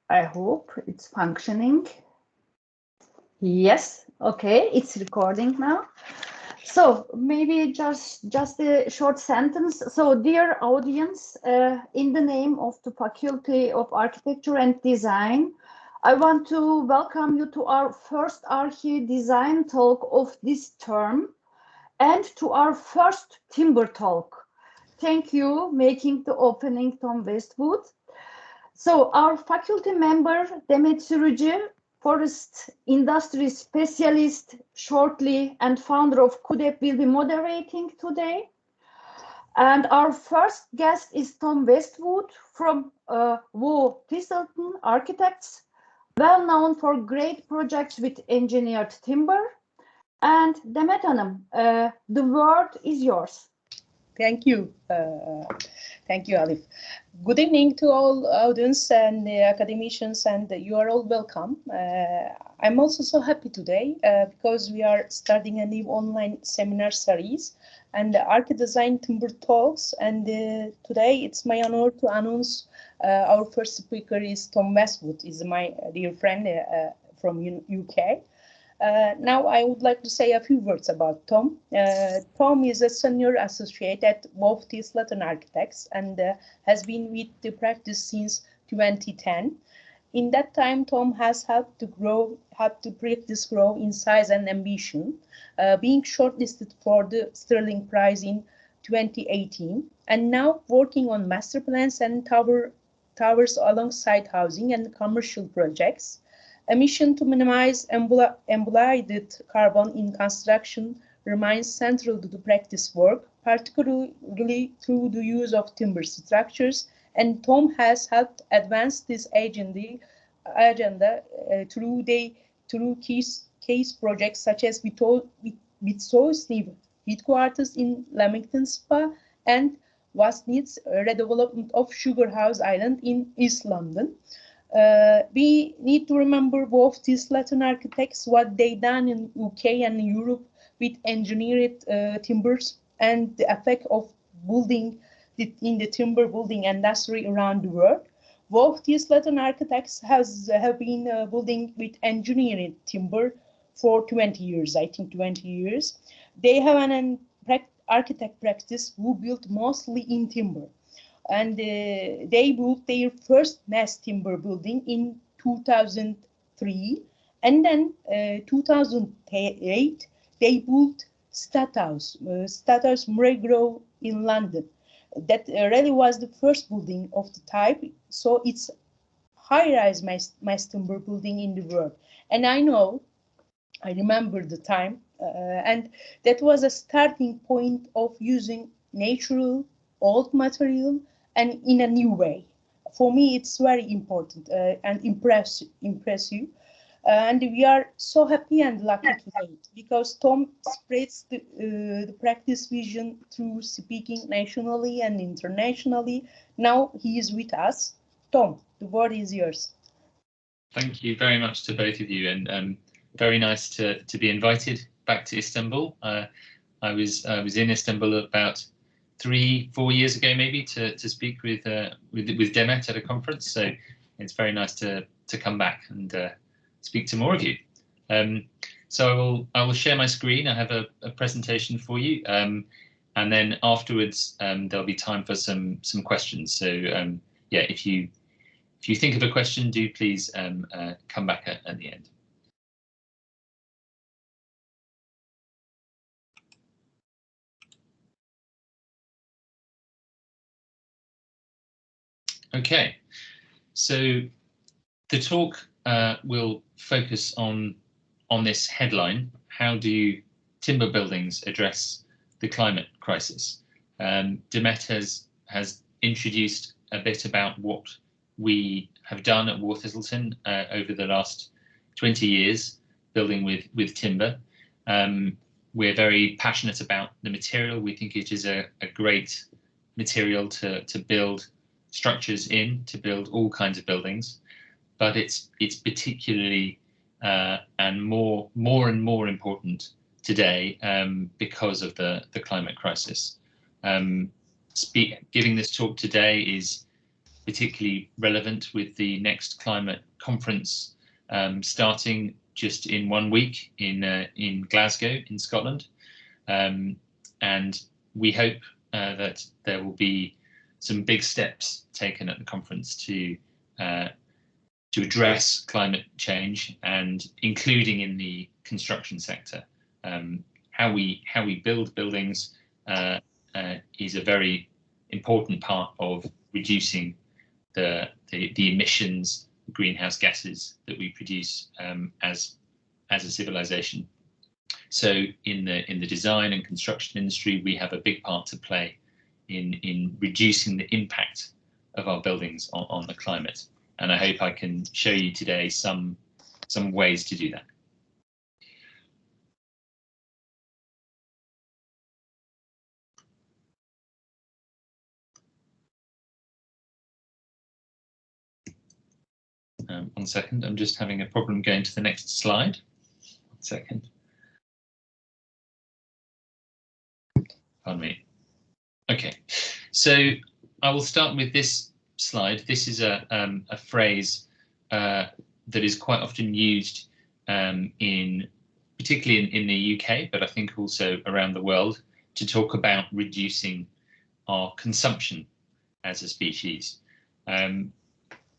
I hope it's functioning. Yes, okay, it's recording now. So maybe just a short sentence. So dear audience, in the name of the Faculty of Architecture and Design, I want to welcome you to our first ArchiDesign talk of this term and to our first Timber Talk. Thank you making the opening, Tom Westwood. So our faculty member, Demet Sürücü, forest industry specialist shortly and founder of CUDEP, will be moderating today. And our first guest is Tom Westwood from Waugh Thistleton Architects, well known for great projects with engineered timber. And Demet Hanım, the word is yours. Thank you. Thank you, Alif. Good evening to all audience and academicians, and you are all welcome. I'm also so happy today because we are starting a new online seminar series and the ArchiDesign Timber Talks. And today it's my honor to announce our first speaker is Tom Westwood, is my dear friend from UK. Now I would like to say a few words about Tom. Tom is a senior associate at Waugh Thistleton Architects and has been with the practice since 2010. In that time, Tom has helped the practice grow in size and ambition, being shortlisted for the Stirling Prize in 2018, and now working on master plans and towers alongside housing and commercial projects. A mission to minimize embodied carbon in construction remains central to the practice work, particularly through the use of timber structures, and Tom has helped advance this agenda through case projects such as Vitsoe's new headquarters in Leamington Spa and Vastint's redevelopment of Sugar House Island in East London. We need to remember Waugh Thistleton Architects, what they done in UK and Europe with engineered timbers and the effect of building in the timber building industry around the world. Waugh Thistleton Architects have been building with engineered timber for 20 years, I think 20 years. They have an architect practice who built mostly in timber. And they built their first mass timber building in 2003. And then 2008, they built Stadthaus Murray Grove in London. That really was the first building of the type. So it's high-rise mass timber building in the world. And I remember the time, and that was a starting point of using natural, old material, and in a new way. For me, it's very important and impressive. And we are so happy and lucky today because Tom spreads the practice vision through speaking nationally and internationally. Now he is with us. Tom, the word is yours. Thank you very much to both of you, and very nice to be invited back to Istanbul. I was in Istanbul about 3-4 years ago, maybe, to speak with Demet at a conference. So it's very nice to come back and speak to more of you. So I will share my screen. I have a presentation for you, and then afterwards there'll be time for some questions. So yeah, if you think of a question, do please come back at the end. Okay, so the talk will focus on this headline: how do timber buildings address the climate crisis? Demet has introduced a bit about what we have done at Waugh Thistleton over the last 20 years, building with timber. We're very passionate about the material. We think it is a great material to build structures to build all kinds of buildings, but it's particularly and more and more important today because of the climate crisis. Giving this talk today is particularly relevant with the next climate conference starting just in 1 week in Glasgow in Scotland, and we hope that there will be some big steps taken at the conference to address climate change, and including in the construction sector. How we build buildings is a very important part of reducing the emissions, greenhouse gases that we produce as a civilization. So in the design and construction industry, we have a big part to play in reducing the impact of our buildings on the climate. And I hope I can show you today some ways to do that. One second, I'm just having a problem going to the next slide. 1 second. Pardon me. Okay, so I will start with this slide. This is a phrase that is quite often used particularly in the UK, but I think also around the world, to talk about reducing our consumption as a species.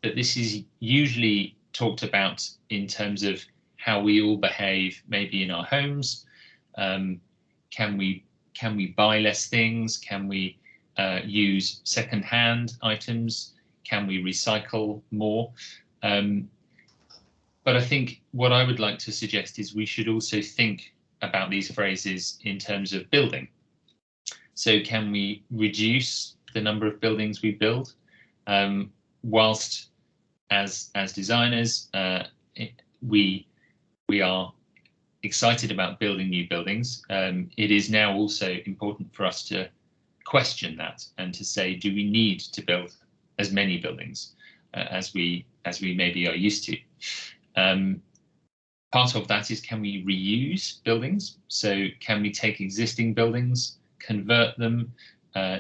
But this is usually talked about in terms of how we all behave, maybe in our homes. Can we buy less things? Can we use second-hand items? Can we recycle more? But I think what I would like to suggest is we should also think about these phrases in terms of building. So can we reduce the number of buildings we build? Whilst as designers, we are excited about building new buildings, it is now also important for us to question that and to say, do we need to build as many buildings as we maybe are used to? Part of that is, can we reuse buildings? So can we take existing buildings, convert them,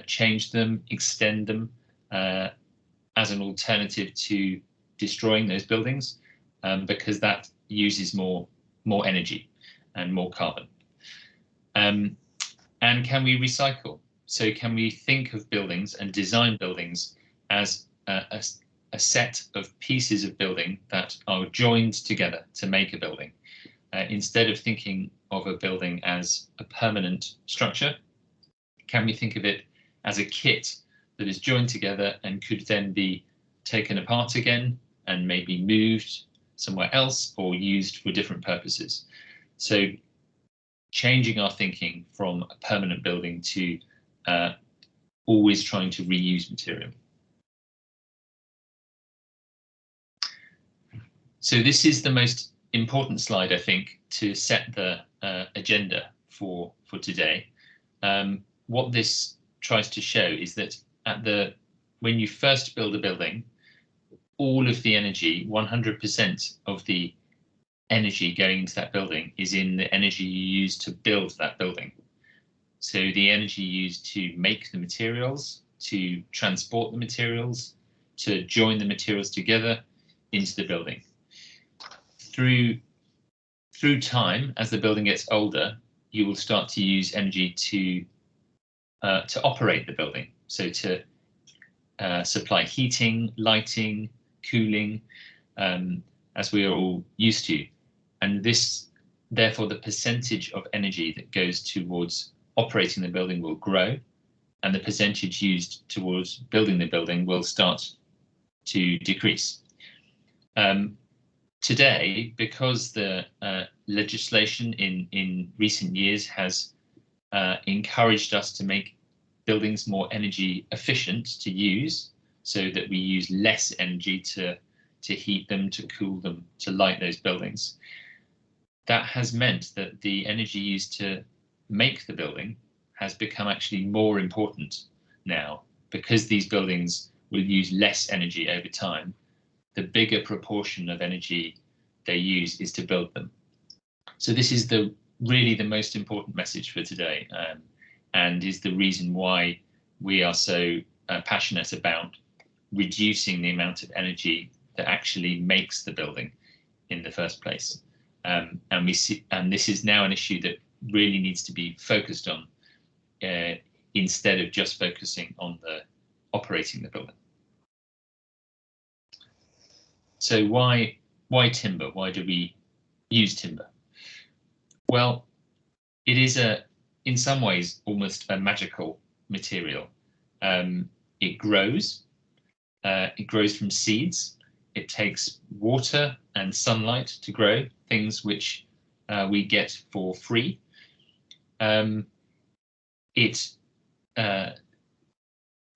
change them, extend them as an alternative to destroying those buildings, because that uses more energy and more carbon. And can we recycle? So can we think of buildings and design buildings as a set of pieces of building that are joined together to make a building, instead of thinking of a building as a permanent structure? Can we think of it as a kit that is joined together and could then be taken apart again and maybe moved somewhere else or used for different purposes? So changing our thinking from a permanent building to always trying to reuse material. So this is the most important slide, I think, to set the agenda for today. What this tries to show is that when you first build a building, all of the energy, 100% of the energy going into that building is in the energy you use to build that building. So the energy used to make the materials, to transport the materials, to join the materials together into the building. Through time, as the building gets older, you will start to use energy to operate the building. So to supply heating, lighting, cooling, as we are all used to. And this, therefore, the percentage of energy that goes towards operating the building will grow, and the percentage used towards building the building will start to decrease. Today, because the legislation in recent years has encouraged us to make buildings more energy efficient to use, so that we use less energy to heat them, to cool them, to light those buildings, that has meant that the energy used to make the building has become actually more important now, because these buildings will use less energy over time. The bigger proportion of energy they use is to build them. So this is really the most important message for today, and is the reason why we are so passionate about reducing the amount of energy that actually makes the building in the first place. And this is now an issue that really needs to be focused on instead of just focusing on the operating the building. So why timber? Why do we use timber? Well, it is in some ways almost a magical material. It grows from seeds. It takes water and sunlight to grow, things which we get for free.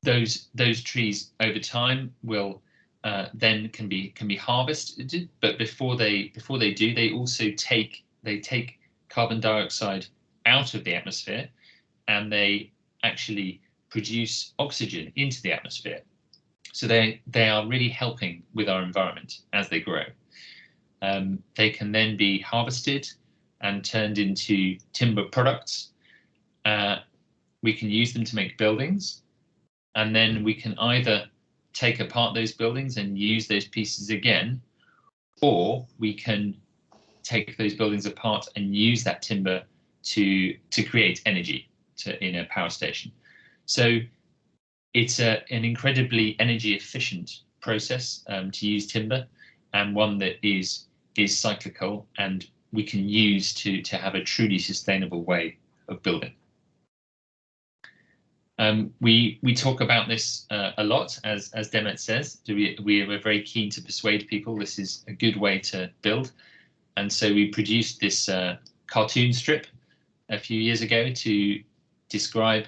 Those trees over time will then can be harvested, but before they do, they also take carbon dioxide out of the atmosphere, and they actually produce oxygen into the atmosphere. So they are really helping with our environment as they grow. They can then be harvested and turned into timber products. We can use them to make buildings, and then we can either take apart those buildings and use those pieces again, or we can take those buildings apart and use that timber to create energy in a power station. So it's an incredibly energy efficient process to use timber, and one that is cyclical and we can use to have a truly sustainable way of building. We talk about this a lot, as Demet says. We are very keen to persuade people this is a good way to build, and so we produced this cartoon strip a few years ago to describe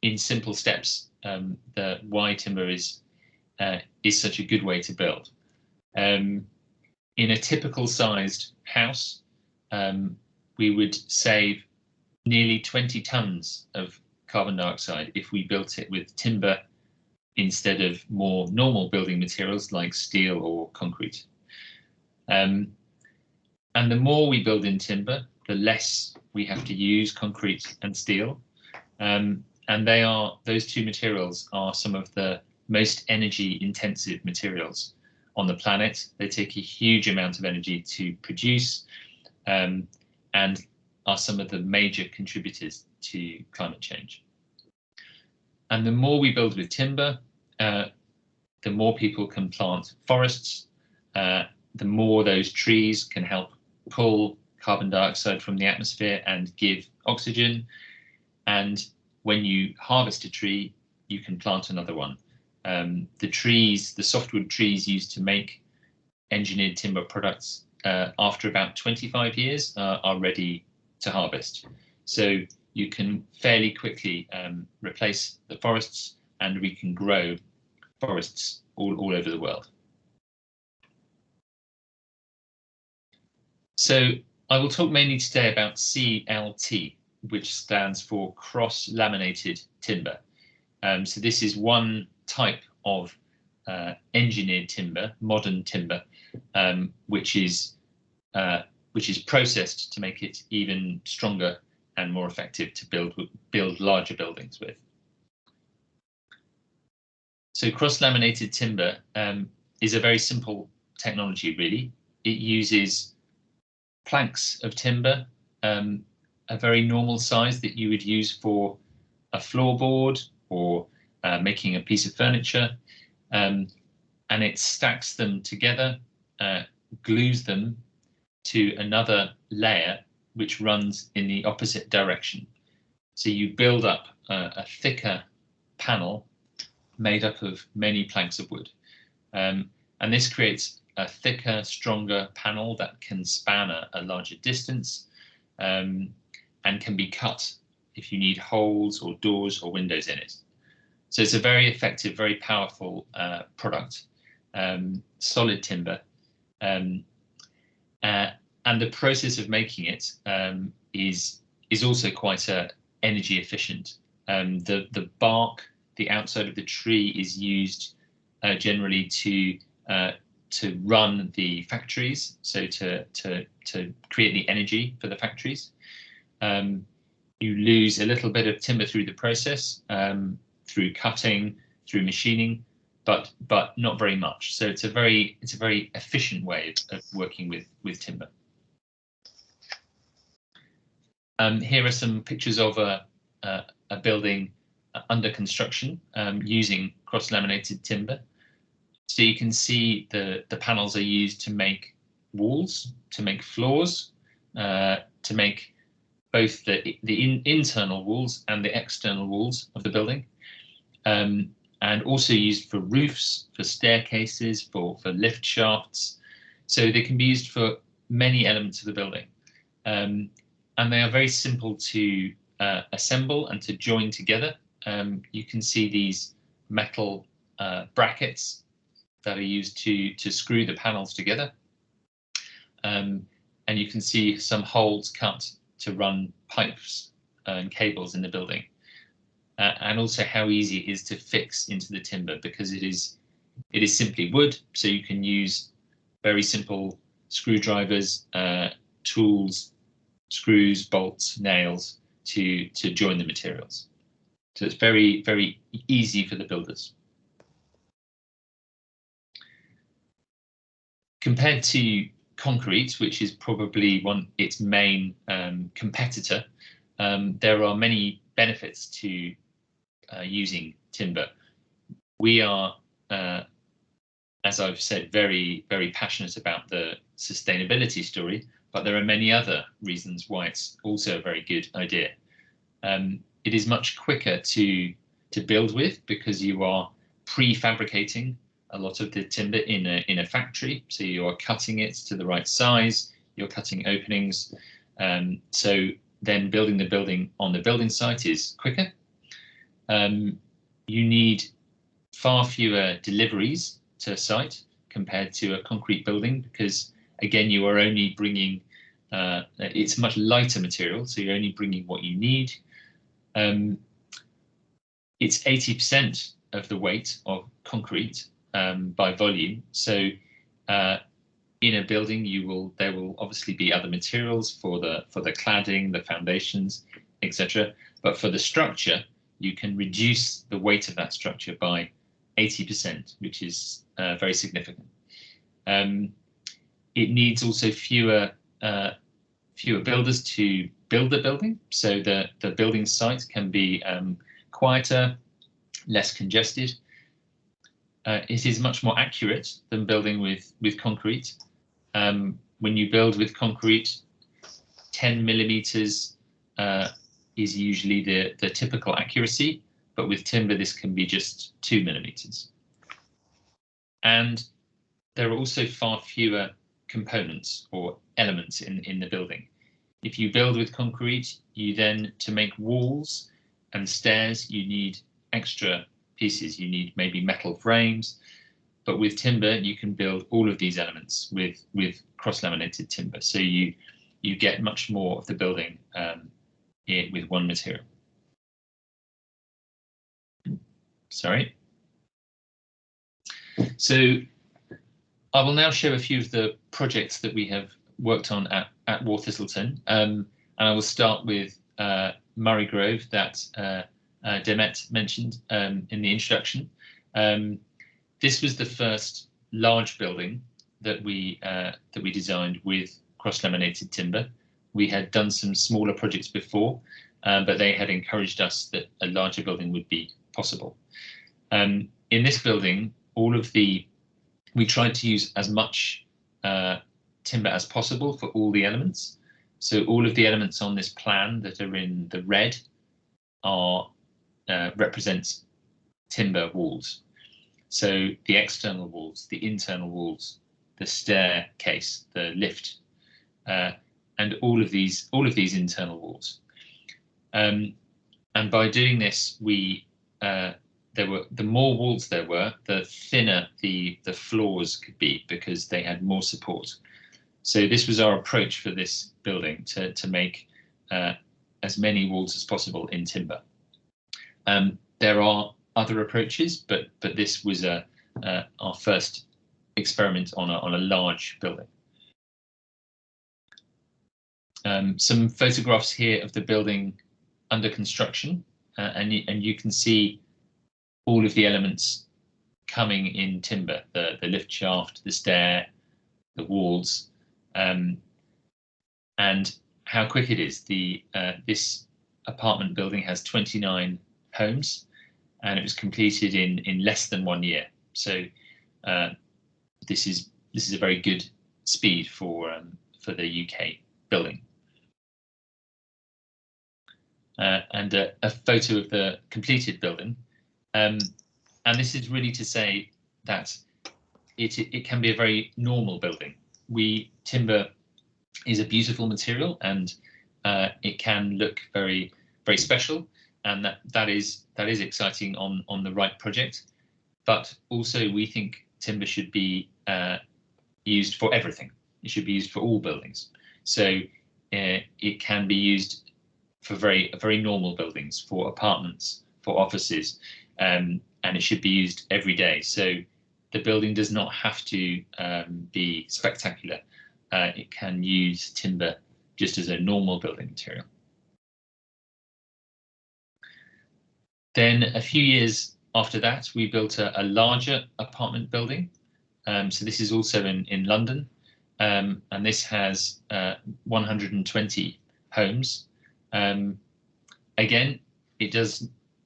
in simple steps why timber is such a good way to build. In a typical sized house, we would save nearly 20 tons of carbon dioxide if we built it with timber instead of more normal building materials like steel or concrete. And the more we build in timber, the less we have to use concrete and steel. And those two materials are some of the most energy intensive materials on the planet. They take a huge amount of energy to produce, and are some of the major contributors to climate change. And the more we build with timber, the more people can plant forests, the more those trees can help pull carbon dioxide from the atmosphere and give oxygen. And when you harvest a tree, you can plant another one. The softwood trees used to make engineered timber products, after about 25 years, are ready to harvest. So you can fairly quickly replace the forests, and we can grow forests all over the world. So I will talk mainly today about CLT, which stands for cross-laminated timber. So this is one type of engineered timber, modern timber, which is processed to make it even stronger and more effective to build larger buildings with. So cross-laminated timber is a very simple technology, really. It uses planks of timber, a very normal size that you would use for a floorboard or making a piece of furniture, and it stacks them together, glues them to another layer which runs in the opposite direction. So you build up a thicker panel made up of many planks of wood, and this creates a thicker, stronger panel that can span a larger distance, and can be cut if you need holes or doors or windows in it. So it's a very effective, very powerful product, solid timber, and the process of making it is also quite energy efficient. The bark, the outside of the tree, is used generally to run the factories, so to create the energy for the factories. You lose a little bit of timber through the process, through cutting, through machining, but not very much. So it's a very efficient way of working with timber. Here are some pictures of a building under construction using cross-laminated timber. So you can see the panels are used to make walls, to make floors, to make both the internal walls and the external walls of the building, and also used for roofs, for staircases, for lift shafts. So they can be used for many elements of the building. And they are very simple to assemble and to join together. You can see these metal brackets that are used to screw the panels together. And you can see some holes cut to run pipes and cables in the building. And also how easy it is to fix into the timber, because it is simply wood, so you can use very simple screwdrivers, tools, screws, bolts, nails to join the materials. So it's very, very easy for the builders. Compared to concrete, which is probably its main competitor, there are many benefits to using timber. We are, as I've said, very, very passionate about the sustainability story, but there are many other reasons why it's also a very good idea. It is much quicker to build with, because you are prefabricating a lot of the timber in a factory. So you are cutting it to the right size, you're cutting openings. So then building the building on the building site is quicker. You need far fewer deliveries to a site compared to a concrete building, because again, you are only bringing, it's a much lighter material, so you're only bringing what you need. It's 80% of the weight of concrete by volume. So in a building, there will obviously be other materials for the cladding, the foundations, etc. But for the structure, you can reduce the weight of that structure by 80%, which is very significant. It needs also fewer builders to build the building, so the building site can be quieter, less congested. It is much more accurate than building with concrete. When you build with concrete, 10 millimeters is usually the typical accuracy, but with timber this can be just 2 millimeters. And there are also far fewer components or elements in the building. If you build with concrete, you then, to make walls and stairs, you need extra pieces. You need maybe metal frames, but with timber you can build all of these elements with cross-laminated timber. So you get much more of the building with one material. Sorry. So I will now show a few of the projects that we have worked on at Waugh Thistleton, and I will start with Murray Grove that Demet mentioned in the introduction. This was the first large building that we designed with cross-laminated timber. We had done some smaller projects before, but they had encouraged us that a larger building would be possible. In this building, we tried to use as much timber as possible for all the elements. So all of the elements on this plan that are in the red represent timber walls. So the external walls, the internal walls, the staircase, the lift, and all of these internal walls. And by doing this, the more walls there were, the thinner the floors could be, because they had more support. So this was our approach for this building, to make as many walls as possible in timber. There are other approaches, but this was our first experiment on a large building. Some photographs here of the building under construction, and you can see all of the elements coming in timber, the lift shaft, the stair, the walls, and how quick it is. This apartment building has 29 homes, and it was completed in less than 1 year. So this is a very good speed for the UK building. And a photo of the completed building, and this is really to say that it can be a very normal building. Timber is a beautiful material, and it can look very, very special, and that is exciting on the right project. But also, we think timber should be used for everything. It should be used for all buildings. So it can be used for very normal buildings, for apartments, for offices, and it should be used every day. So the building does not have to be spectacular. It can use timber just as a normal building material. Then a few years after that, we built a larger apartment building. So this is also in London, and this has 120 homes. Again,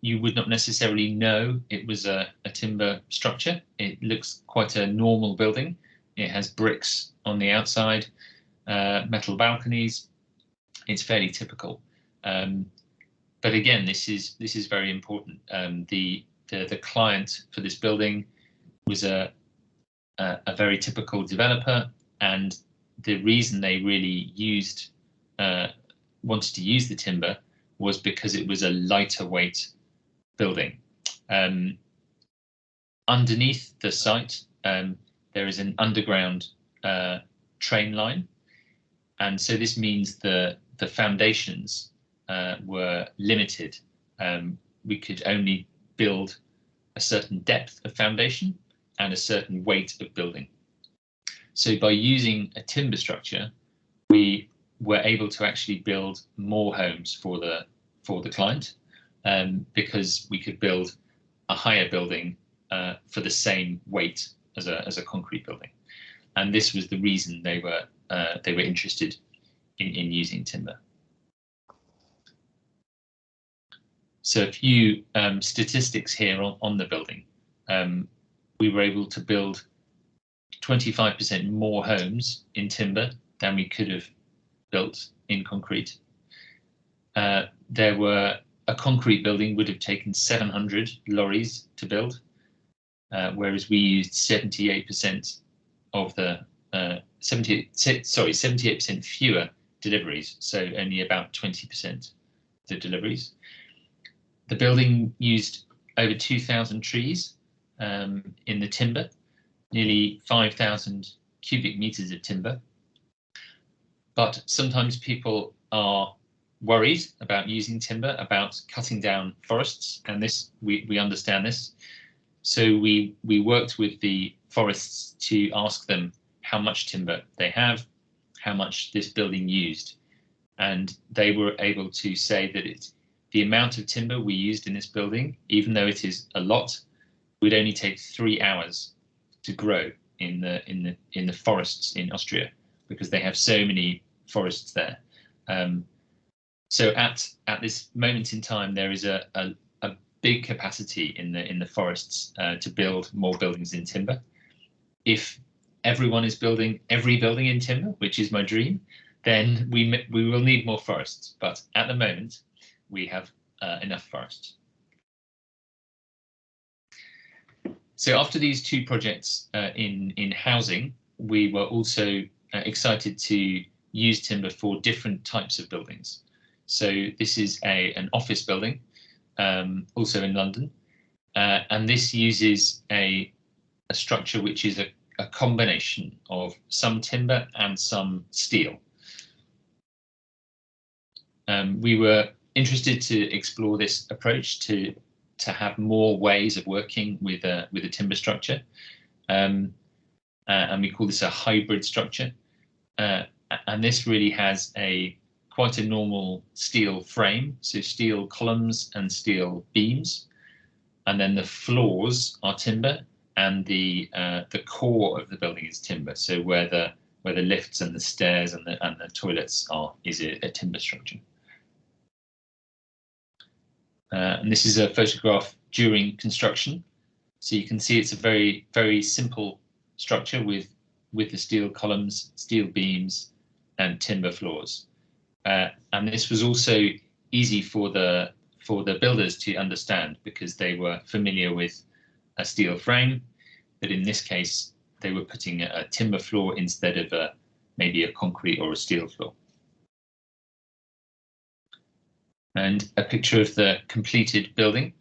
you would not necessarily know it was a timber structure. It looks quite a normal building. It has bricks on the outside, metal balconies. It's fairly typical. But again, this is very important. The client for this building was a very typical developer, and the reason they really wanted to use the timber was because it was a lighter weight building. Underneath the site, there is an underground train line, and so this means the foundations were limited. We could only build a certain depth of foundation and a certain weight of building. So by using a timber structure, we were able to actually build more homes for the client, because we could build a higher building for the same weight as a concrete building. And this was the reason they were interested in using timber. So a few statistics here on the building. We were able to build 25% more homes in timber than we could have built in concrete. A concrete building would have taken 700 lorries to build, whereas we used 78% of the 78% fewer deliveries, so only about 20% of the deliveries. The building used over 2,000 trees in the timber, nearly 5,000 cubic meters of timber. But sometimes people are worried about using timber, about cutting down forests, and this we understand this. So we worked with the forests to ask them how much timber they have, how much this building used, and they were able to say that the amount of timber we used in this building, even though it is a lot, would only take 3 hours to grow in the forests in Austria, because they have so many forests there. So at this moment in time, there is a big capacity in the forests to build more buildings in timber. If everyone is building every building in timber, which is my dream, then we will need more forests. But at the moment, we have enough forests. So after these two projects in housing, we were also excited to use timber for different types of buildings. So this is an office building, also in London, and this uses a structure which is a combination of some timber and some steel. We were interested to explore this approach to have more ways of working with a timber structure, and we call this a hybrid structure. And this really has quite a normal steel frame, so steel columns and steel beams, and then the floors are timber, and the core of the building is timber. So where the lifts and the stairs and the toilets are is a timber structure. And this is a photograph during construction. So you can see it's a very, very simple structure with the steel columns, steel beams, and timber floors. And this was also easy for the builders to understand because they were familiar with a steel frame, but in this case they were putting a timber floor instead of maybe a concrete or a steel floor. And a picture of the completed building.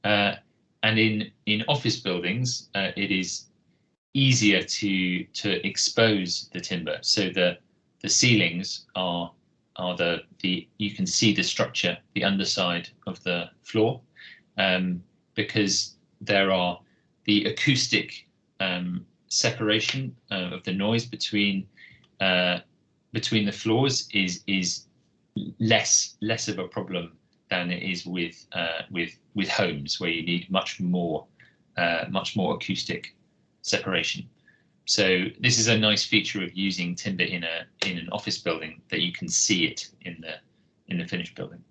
And in office buildings, it is easier to expose the timber. So the ceilings are you can see the structure, the underside of the floor, because there are the acoustic separation of the noise between the floors is less of a problem than it is with homes where you need much more acoustic separation. So this is a nice feature of using timber in an office building, that you can see it in the finished building.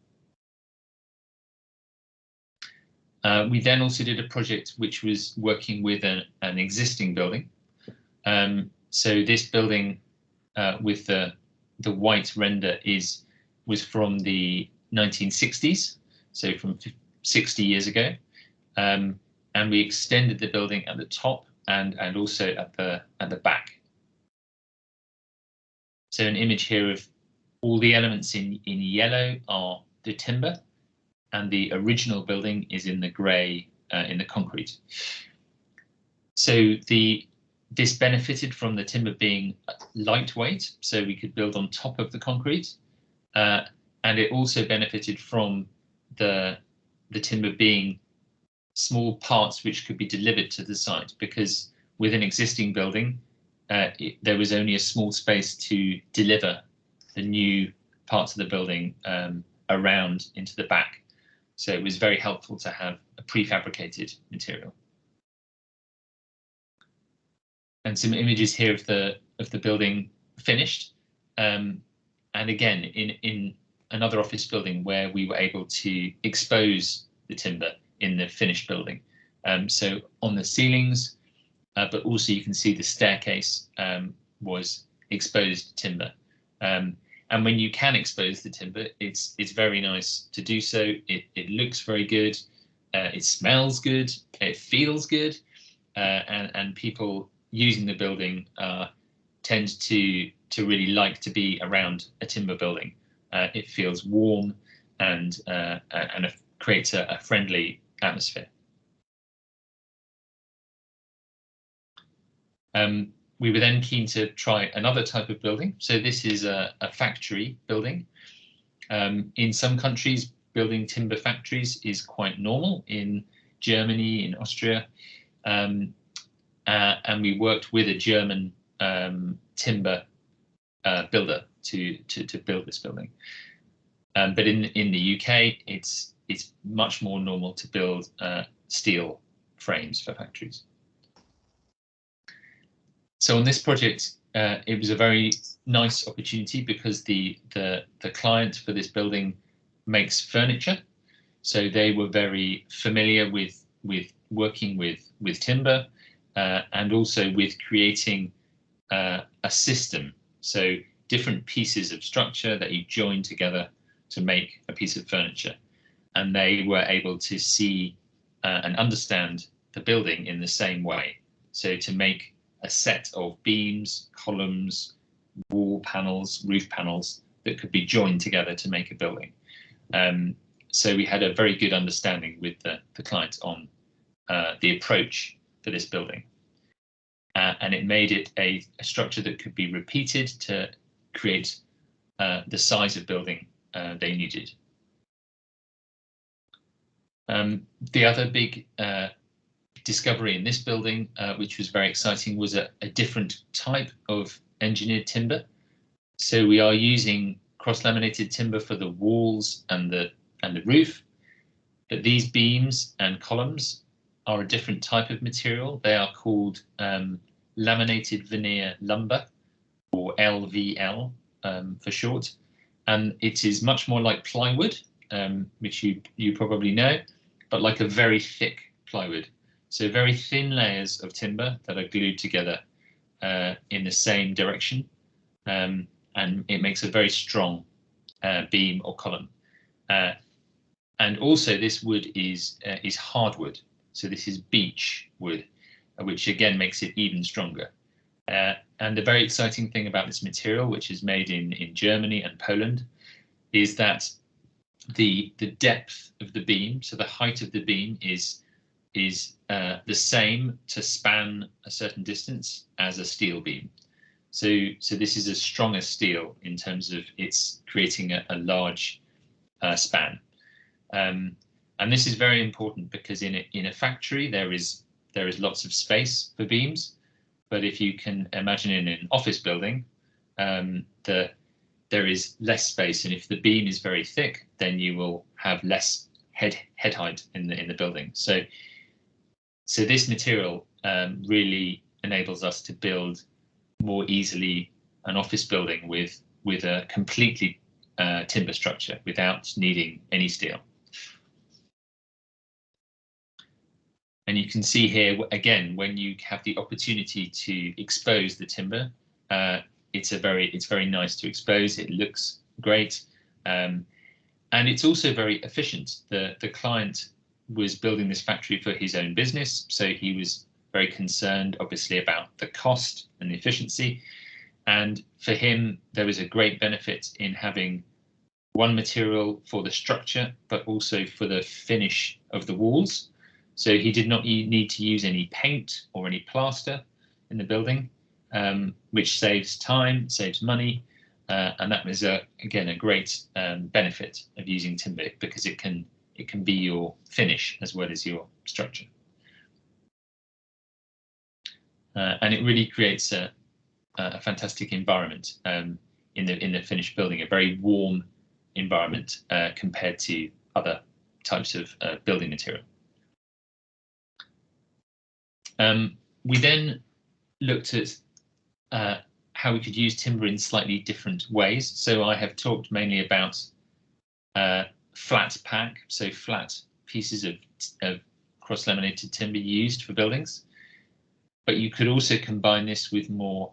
We then also did a project which was working with an existing building. So this building with the white render was from the 1960s, so from 60 years ago, and we extended the building at the top and also at the back. So an image here of all the elements in yellow are the timber, and the original building is in the grey, in the concrete. So this benefited from the timber being lightweight, so we could build on top of the concrete, and it also benefited from the timber being small parts which could be delivered to the site, because with an existing building, there was only a small space to deliver the new parts of the building around into the back. So it was very helpful to have a prefabricated material. And some images here of the building finished, and again in another office building where we were able to expose the timber in the finished building. So on the ceilings, but also you can see the staircase was exposed timber. And when you can expose the timber, it's very nice to do so. It looks very good, it smells good, it feels good, and people using the building tend to really like to be around a timber building. It feels warm and creates a friendly atmosphere. We were then keen to try another type of building. So this is a factory building. In some countries, building timber factories is quite normal. In Germany, in Austria, and we worked with a German timber builder to build this building. But in the UK, it's much more normal to build steel frames for factories. So on this project, it was a very nice opportunity because the client for this building makes furniture, so they were very familiar with working with timber and also with creating a system. So different pieces of structure that you join together to make a piece of furniture, and they were able to see and understand the building in the same way. So to make a set of beams, columns, wall panels, roof panels that could be joined together to make a building. So we had a very good understanding with the client on the approach for this building. And it made it a structure that could be repeated to create the size of building they needed. The other big discovery in this building, which was very exciting, was a different type of engineered timber. So we are using cross-laminated timber for the walls and the roof, but these beams and columns are a different type of material. They are called laminated veneer lumber, or LVL for short, and it is much more like plywood, which you probably know, but like a very thick plywood. So very thin layers of timber that are glued together in the same direction, and it makes a very strong beam or column. And also this wood is hardwood, so this is beech wood, which again makes it even stronger. And the very exciting thing about this material, which is made in Germany and Poland, is that the depth of the beam, so the height of the beam is the same to span a certain distance as a steel beam. So this is as strong as steel in terms of it's creating a large span. And this is very important because in a factory there is lots of space for beams, but if you can imagine in an office building, there is less space, and if the beam is very thick, then you will have less head height in the building. So this material really enables us to build more easily an office building with a completely timber structure without needing any steel. And you can see here again, when you have the opportunity to expose the timber, it's very nice to expose. It looks great, and it's also very efficient. The client was building this factory for his own business, so he was very concerned, obviously, about the cost and the efficiency. And for him, there was a great benefit in having one material for the structure, but also for the finish of the walls. So he did not need to use any paint or any plaster in the building, which saves time, saves money, and that was again a great benefit of using timber, because it can be your finish as well as your structure, and it really creates a fantastic environment in the finished building, a very warm environment compared to other types of building material. We then looked at how we could use timber in slightly different ways. So I have talked mainly about flat pack, so flat pieces of cross-laminated timber used for buildings. But you could also combine this with more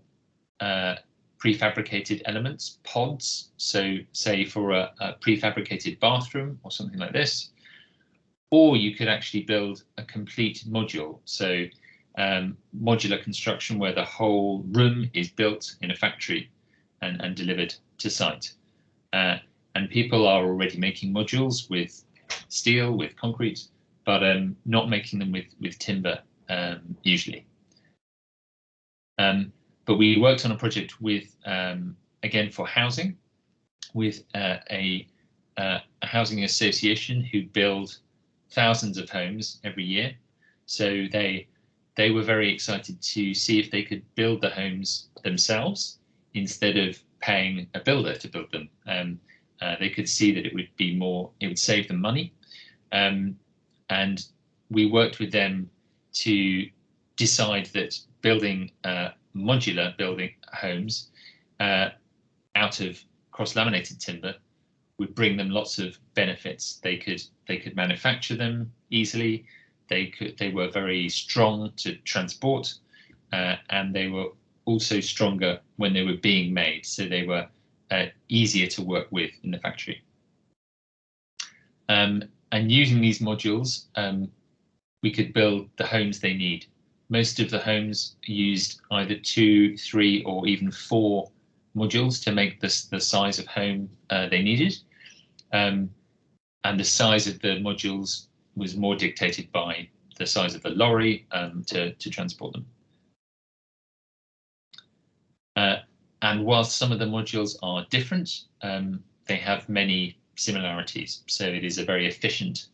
prefabricated elements, pods. So say for a prefabricated bathroom or something like this. Or you could actually build a complete module. So modular construction where the whole room is built in a factory and delivered to site. And people are already making modules with steel, with concrete, but not making them with timber usually. But we worked on a project with, again, for housing, with a housing association who build thousands of homes every year. So they were very excited to see if they could build the homes themselves instead of paying a builder to build them. They could see that it would save them money. And we worked with them to decide that building modular building homes out of cross-laminated timber would bring them lots of benefits. They could manufacture them easily. They were very strong to transport, and they were also stronger when they were being made. So they were easier to work with in the factory. And using these modules, we could build the homes they need. Most of the homes used either 2, 3, or even 4 modules to make the size of home they needed. And the size of the modules was more dictated by the size of the lorry to transport them. And whilst some of the modules are different, they have many similarities. So it is a very efficient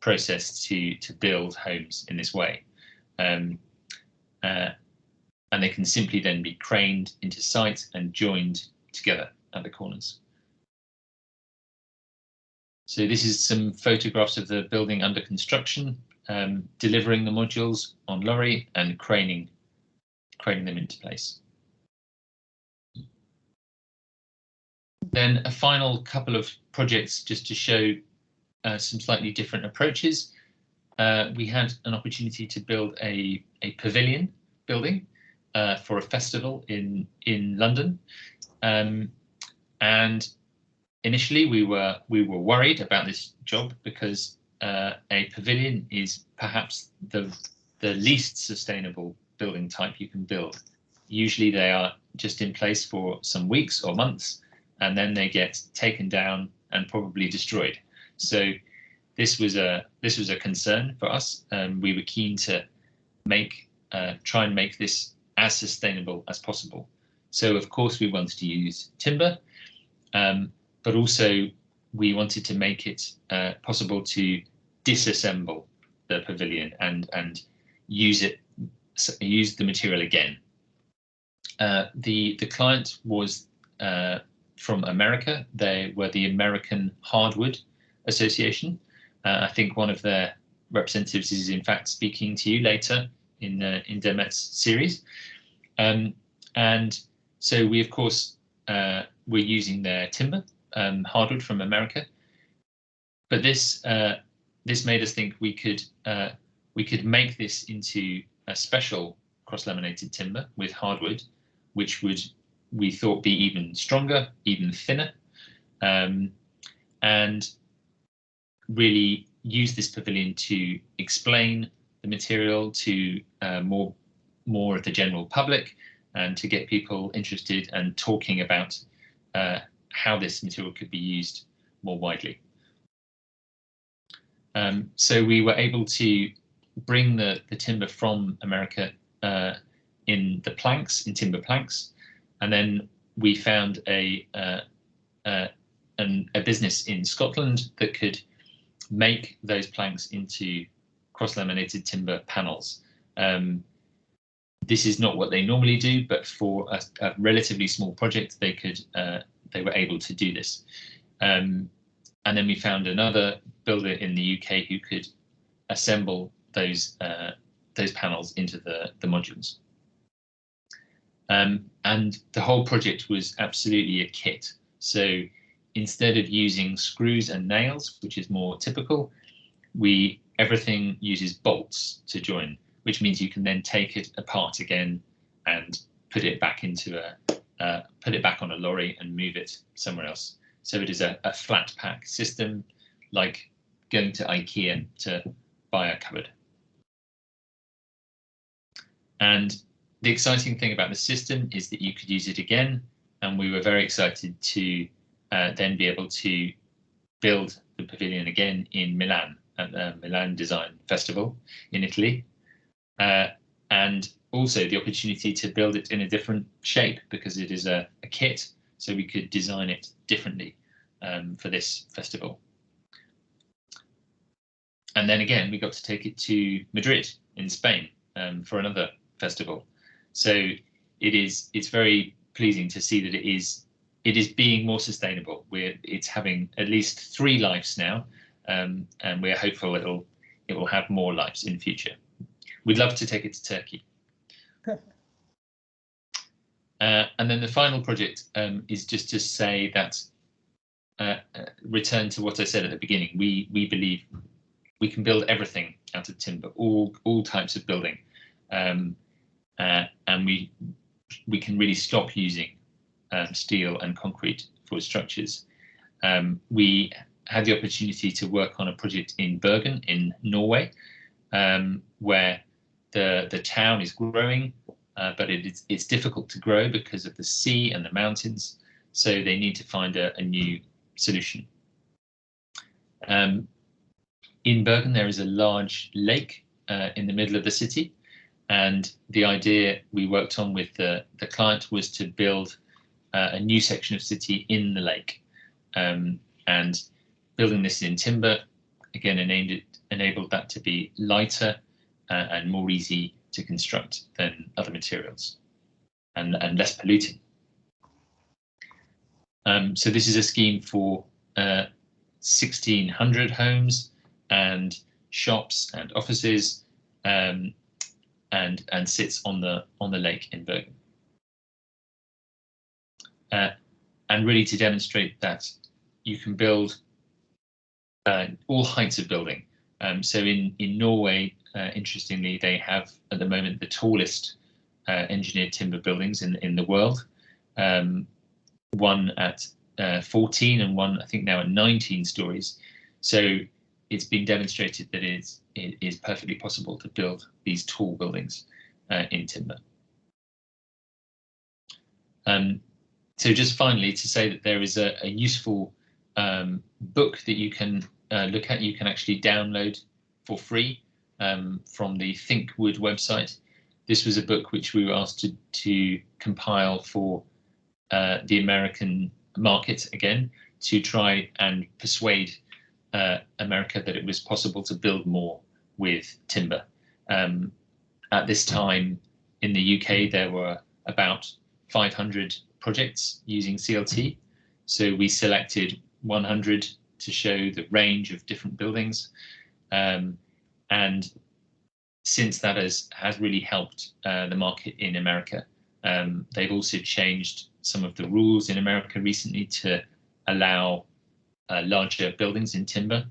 process to build homes in this way. And they can simply then be craned into site and joined together at the corners. So this is some photographs of the building under construction. delivering the modules on lorry and craning them into place. Then a final couple of projects just to show some slightly different approaches. We had an opportunity to build a pavilion building for a festival in London, and initially we were worried about this job because a pavilion is perhaps the least sustainable building type you can build. Usually they are just in place for some weeks or months, and then they get taken down and probably destroyed. So this was a concern for us. We were keen to try and make this as sustainable as possible. So of course we wanted to use timber, but also we wanted to make it possible to disassemble the pavilion and use the material again. The client was from America. They were the American Hardwood Association. I think one of their representatives is in fact speaking to you later in Demet's series. And so we of course were using their timber, hardwood from America. But this made us think we could make this into a special cross-laminated timber with hardwood, which would, we thought, be even stronger, even thinner, and really use this pavilion to explain the material to more of the general public, and to get people interested and talking about how this material could be used more widely. So we were able to bring the timber from America in timber planks, and then we found a business in Scotland that could make those planks into cross-laminated timber panels. This is not what they normally do, but for a relatively small project, they were able to do this. And then we found another builder in the UK who could assemble those panels into the modules. And the whole project was absolutely a kit. So instead of using screws and nails, which is more typical, everything uses bolts to join, which means you can then take it apart again and put it back on a lorry and move it somewhere else. So it is a flat pack system, like going to IKEA to buy a cupboard. And the exciting thing about the system is that you could use it again, and we were very excited to then be able to build the pavilion again in Milan at the Milan Design Festival in Italy, and also the opportunity to build it in a different shape because it is a kit, so we could design it differently for this festival. And then again, we got to take it to Madrid in Spain for another festival. So it's very pleasing to see that it is being more sustainable. It's having at least 3 lives now, and we're hopeful it will have more lives in the future. We'd love to take it to Turkey. And then the final project is just to say that, return to what I said at the beginning, we believe we can build everything out of timber, all types of building, and we can really stop using steel and concrete for structures. We had the opportunity to work on a project in Bergen in Norway, where the town is growing, but it's difficult to grow because of the sea and the mountains, so they need to find a new solution. In Bergen there is a large lake in the middle of the city, and the idea we worked on with the client was to build a new section of city in the lake, and building this in timber again enabled that to be lighter and more easy to construct than other materials, and less polluting. So this is a scheme for 1,600 homes, and shops and offices, and sits on the lake in Bergen. And really to demonstrate that you can build all heights of building. So in Norway, interestingly, they have at the moment the tallest engineered timber buildings in the world. One at 14 and one I think now at 19 stories. So it's been demonstrated that it is perfectly possible to build these tall buildings in timber. So just finally to say that there is a useful book that you can look at. You can actually download for free from the Think Wood website. This was a book which we were asked to compile for the American market again, to try and persuade America that it was possible to build more with timber. At this time in the UK, there were about 500 projects using CLT. So we selected 100 to show the range of different buildings. And since that has really helped the market in America, they've also changed some of the rules in America recently to allow larger buildings in timber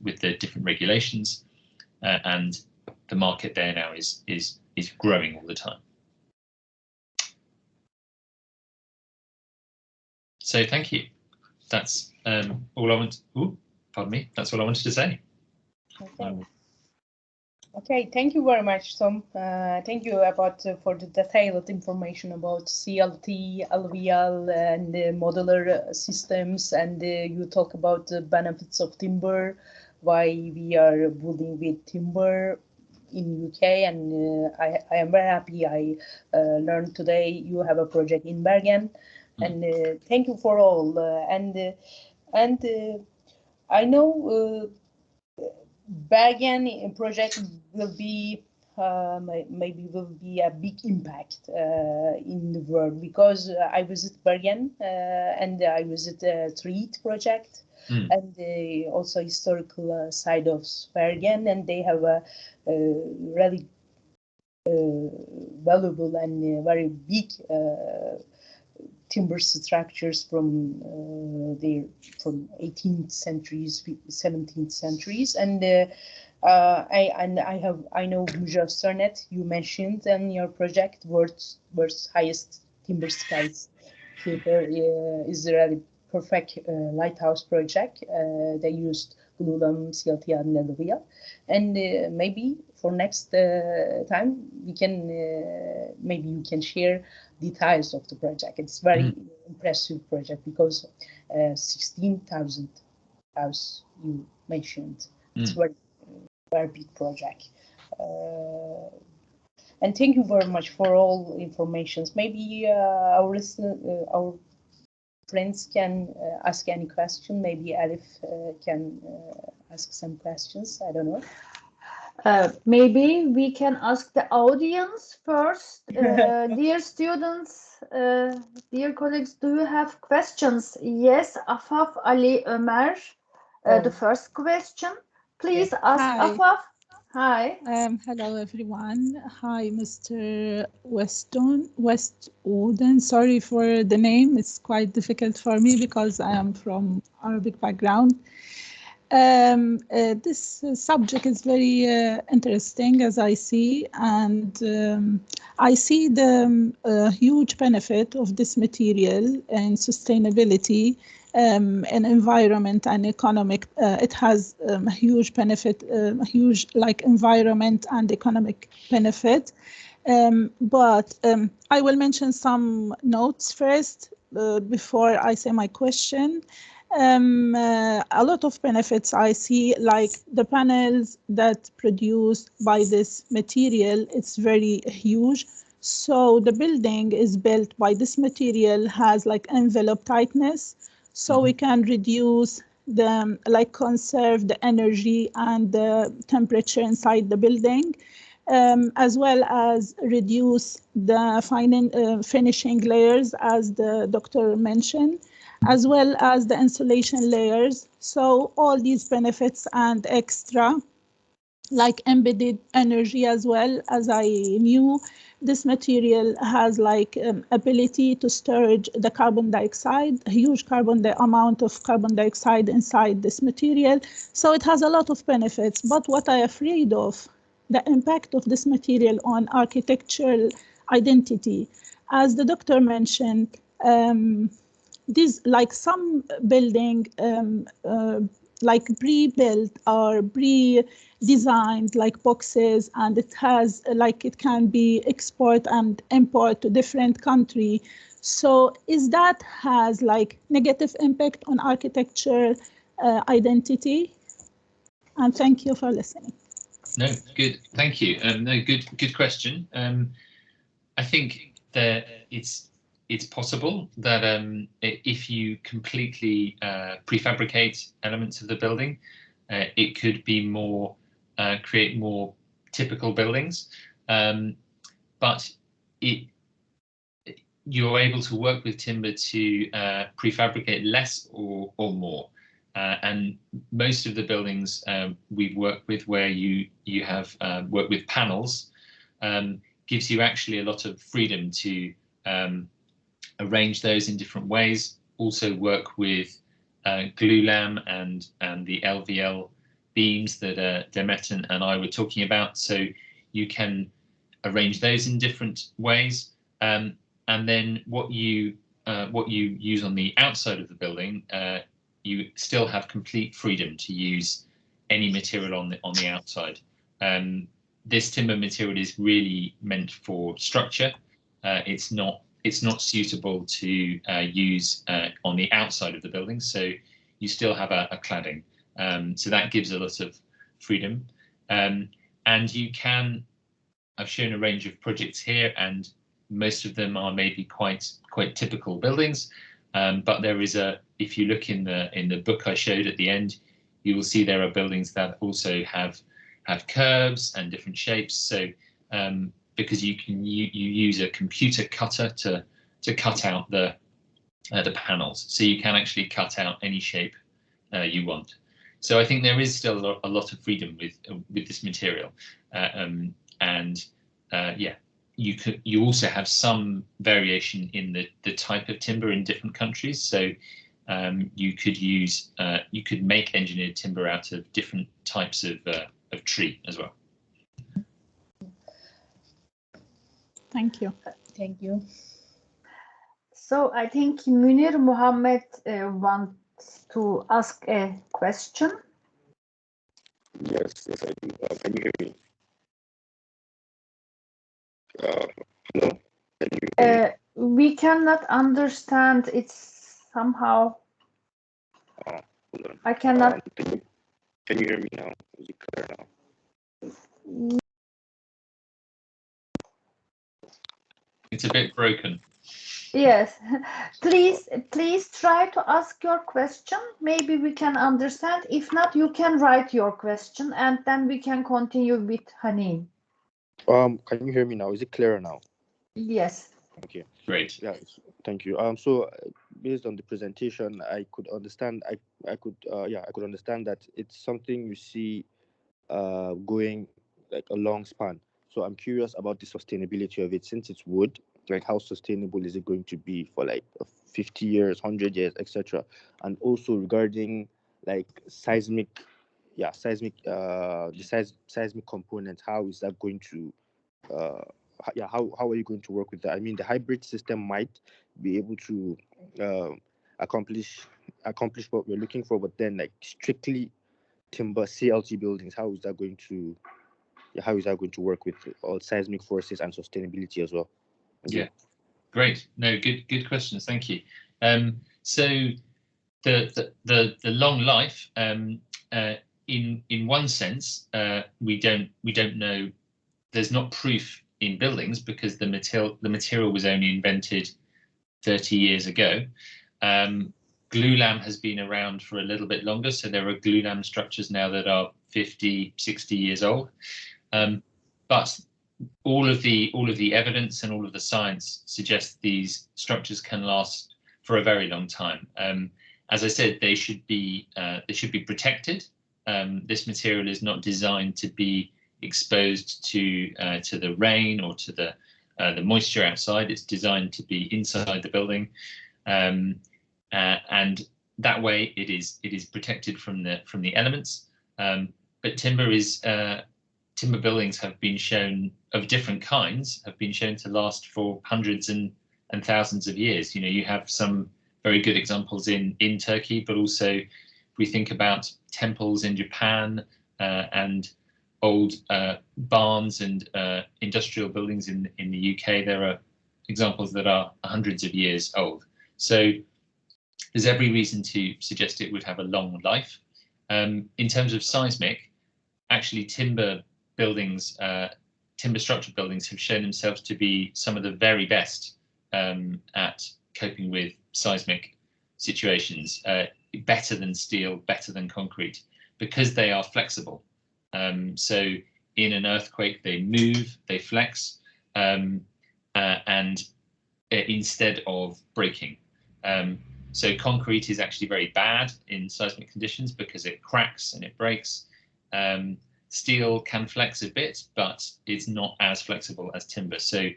with the different regulations, and the market there now is growing all the time. So thank you. That's all I want. Pardon me. That's all I wanted to say. Okay. Okay, thank you very much, Tom. Thank you for the detailed information about CLT, LVL, and modular systems, and you talk about the benefits of timber, why we are building with timber in UK, and I am very happy I learned today you have a project in Bergen, and thank you for all. And I know. Bergen project will be maybe will be a big impact in the world, because I visit Bergen and I visit a Treat project and also historical side of Bergen, and they have a really valuable and very big timber structures from 18th centuries, 17th centuries, and I know Mujasternet you mentioned in your project, world's highest timber skyscraper is a really perfect lighthouse project. They used glulam, CLT, and LVL, and maybe for next time we can maybe you can share details of the project. It's very impressive project, because 16,000 house you mentioned. It's very big project. And thank you very much for all informations. Maybe our friends can ask any question. Maybe Alif can ask some questions. I don't know. Maybe we can ask the audience first. Dear students, dear colleagues, do you have questions? Yes, Afaf Ali Ömer, the first question. Please ask. Hi. Afaf. Hi. Hello, everyone. Hi, Mr. Westwood. Sorry for the name. It's quite difficult for me because I am from Arabic background. This subject is very interesting, as I see, and I see the huge benefit of this material and sustainability and environment and economic. It has a huge benefit, huge like environment and economic benefit. But I will mention some notes first before I say my question. A lot of benefits I see, like the panels that produced by this material, it's very huge. So the building is built by this material, has like envelope tightness, so we can reduce the, like conserve the energy and the temperature inside the building, as well as reduce the finishing layers, as the doctor mentioned, as well as the insulation layers. So all these benefits and extra like embedded energy as well. As I knew, this material has like ability to storage the carbon dioxide, a huge amount of carbon dioxide inside this material. So it has a lot of benefits. But what I'm afraid of, the impact of this material on architectural identity. As the doctor mentioned, these, like some building, like pre-built or pre-designed like boxes, and it has like it can be export and import to different country. So is that has like negative impact on architecture identity? And thank you for listening. No, good, thank you. No, good question. I think that it's possible that if you completely prefabricate elements of the building, it could be more create more typical buildings, but you're able to work with timber to prefabricate less or more. And most of the buildings we've worked with where you have worked with panels gives you actually a lot of freedom to arrange those in different ways. Also work with glulam and the LVL beams that Demet and I were talking about. So you can arrange those in different ways. And then what you use on the outside of the building, you still have complete freedom to use any material on the outside. This timber material is really meant for structure. It's not suitable to use on the outside of the building, so you still have a cladding. So that gives a lot of freedom. And you can, I've shown a range of projects here, and most of them are maybe quite typical buildings. But there is if you look in the book I showed at the end, you will see there are buildings that also have curves and different shapes. So because you use a computer cutter to cut out the panels, so you can actually cut out any shape you want. So I think there is still a lot of freedom with this material, and yeah, you also have some variation in the type of timber in different countries. So you could make engineered timber out of different types of tree as well. Thank you. Thank you. So I think Munir Muhammad wants to ask a question. Yes, I do. Can you hear me? Hello? Can you hear me? We cannot understand. It's somehow. Hold on. I cannot. Can you hear me now? Is it clear now? It's a bit broken. Yes, please try to ask your question. Maybe we can understand. If not, you can write your question, and then we can continue with Hanin. Can you hear me now? Is it clearer now? Yes. Okay. Great. Yeah, thank you. So based on the presentation, I could understand. I could understand that it's something you see going like a long span. So I'm curious about the sustainability of it. Since it's wood, like how sustainable is it going to be for like 50 years, 100 years, etc. And also regarding like seismic component, how is that going to how are you going to work with that? I mean, the hybrid system might be able to accomplish what we're looking for, but then like strictly timber CLT buildings, how is that going to work with all seismic forces and sustainability as well? Yeah, great. No, good questions. Thank you. So the long life, in one sense, we don't know. There's not proof in buildings because the material was only invented 30 years ago. Glulam has been around for a little bit longer, so there are glulam structures now that are 50, 60 years old. But all of the evidence and all of the science suggests these structures can last for a very long time. As I said, they should be protected this material is not designed to be exposed to the rain or to the moisture outside. It's designed to be inside the building, and that way it is protected from the elements. But timber buildings have been shown, of different kinds, have been shown to last for hundreds and thousands of years. You know, you have some very good examples in Turkey, but also if we think about temples in Japan and old barns and industrial buildings in the UK, there are examples that are hundreds of years old. So there's every reason to suggest it would have a long life. In terms of seismic, actually timber buildings, timber structured buildings have shown themselves to be some of the very best at coping with seismic situations, better than steel, better than concrete, because they are flexible. So in an earthquake, they move, they flex, and instead of breaking. So concrete is actually very bad in seismic conditions because it cracks and it breaks. Steel can flex a bit, but it's not as flexible as timber. So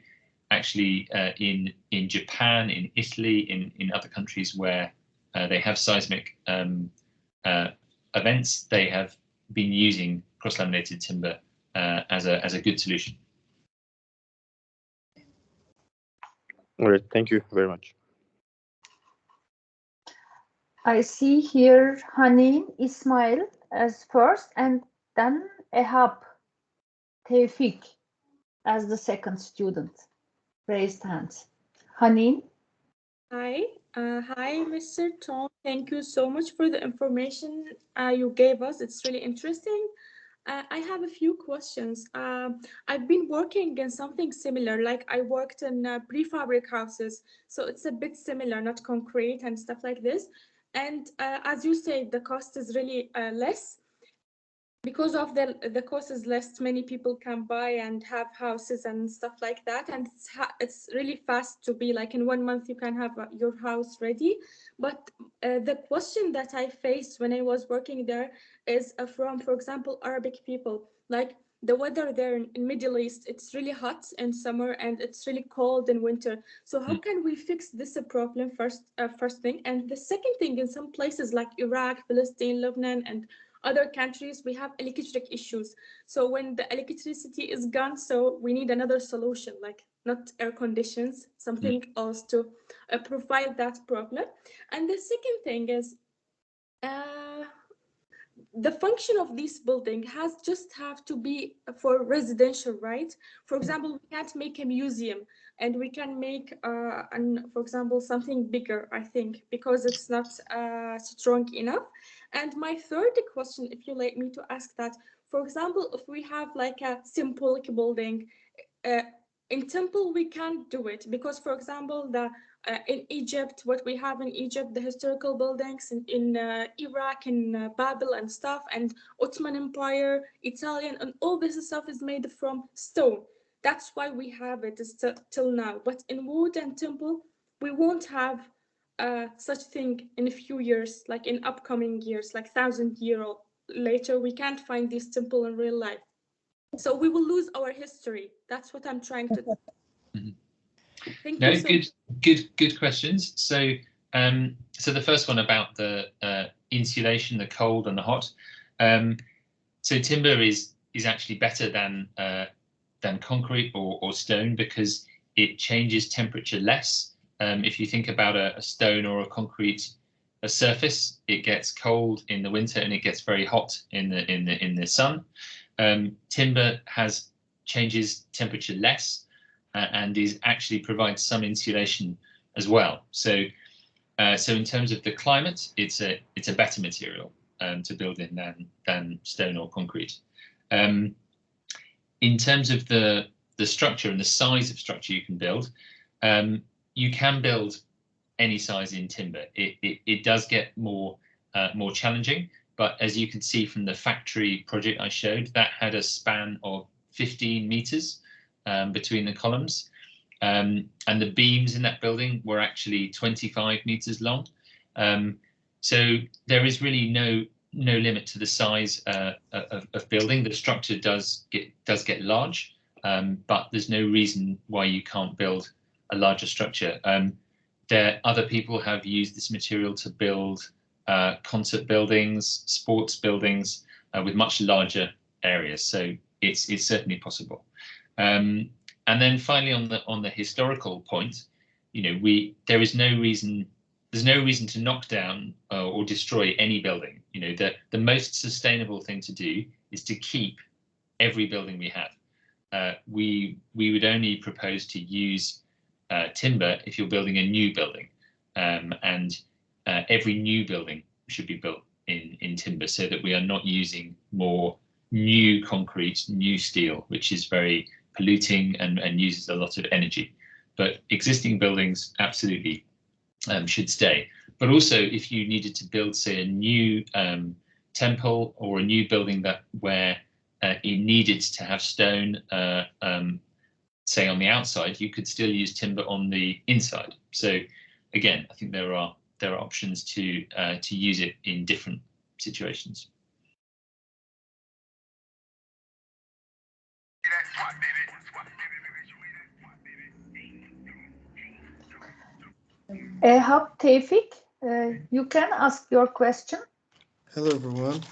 actually in Japan, in Italy, in other countries where they have seismic events, they have been using cross-laminated timber as a good solution. All right, thank you very much. I see here Hanin Ismail as first, and then Ehab Tevfik as the second student. Raised hands. Hanin. Hi, Mr. Tom. Thank you so much for the information you gave us. It's really interesting. I have a few questions. I've been working in something similar, like I worked in prefabric houses. So it's a bit similar, not concrete and stuff like this. And as you say, the cost is really less. Because of the cost is less, many people can buy and have houses and stuff like that. And it's really fast to be like in 1 month, you can have your house ready. But the question that I faced when I was working there is from, for example, Arabic people, like the weather there in Middle East, it's really hot in summer and it's really cold in winter. So how can we fix this problem first thing? And the second thing, in some places like Iraq, Palestine, Lebanon, and other countries, we have electric issues. So when the electricity is gone, so we need another solution, like not air conditions, something else to provide that problem. And the second thing is the function of this building have to be for residential, right? For example, we can't make a museum, and we can make, for example, something bigger, I think, because it's not strong enough. And my third question, if you let me to ask that, for example, if we have like a simple building, in temple, we can't do it because, for example, in Egypt, what we have in Egypt, the historical buildings in Iraq, in Babel and stuff, and Ottoman Empire, Italian, and all this stuff is made from stone. That's why we have it till now. But in wood and temple, we won't have such thing in a few years, like in upcoming years, like 1,000 years later, we can't find this temple in real life. So we will lose our history. That's what I'm trying to do. Thank you so much. Good questions. So so the first one about the insulation, the cold and the hot. So timber is actually better than concrete or stone because it changes temperature less. If you think about a stone or a concrete surface, it gets cold in the winter and it gets very hot in the sun. Timber changes temperature less and actually provides some insulation as well. So in terms of the climate, it's a better material to build in than stone or concrete. In terms of the structure and the size of structure you can build, you can build any size in timber. It does get more challenging, but as you can see from the factory project I showed, that had a span of 15 meters between the columns, and the beams in that building were actually 25 meters long. So there is really no limit to the size of building. The structure does get large, but there's no reason why you can't build a larger structure. Other people have used this material to build concert buildings, sports buildings with much larger areas. So it's certainly possible. And then finally, on the historical point, there's no reason to knock down or destroy any building. The most sustainable thing to do is to keep every building we have. We would only propose to use timber if you're building a new building, and every new building should be built in timber, so that we are not using more new concrete, new steel, which is very polluting and uses a lot of energy. But existing buildings absolutely should stay. But also, if you needed to build, say, a new temple or a new building where it needed to have stone, say on the outside, you could still use timber on the inside. So again, I think there are options to use it in different situations. Ehab Tevfik, you can ask your question. Hello, everyone.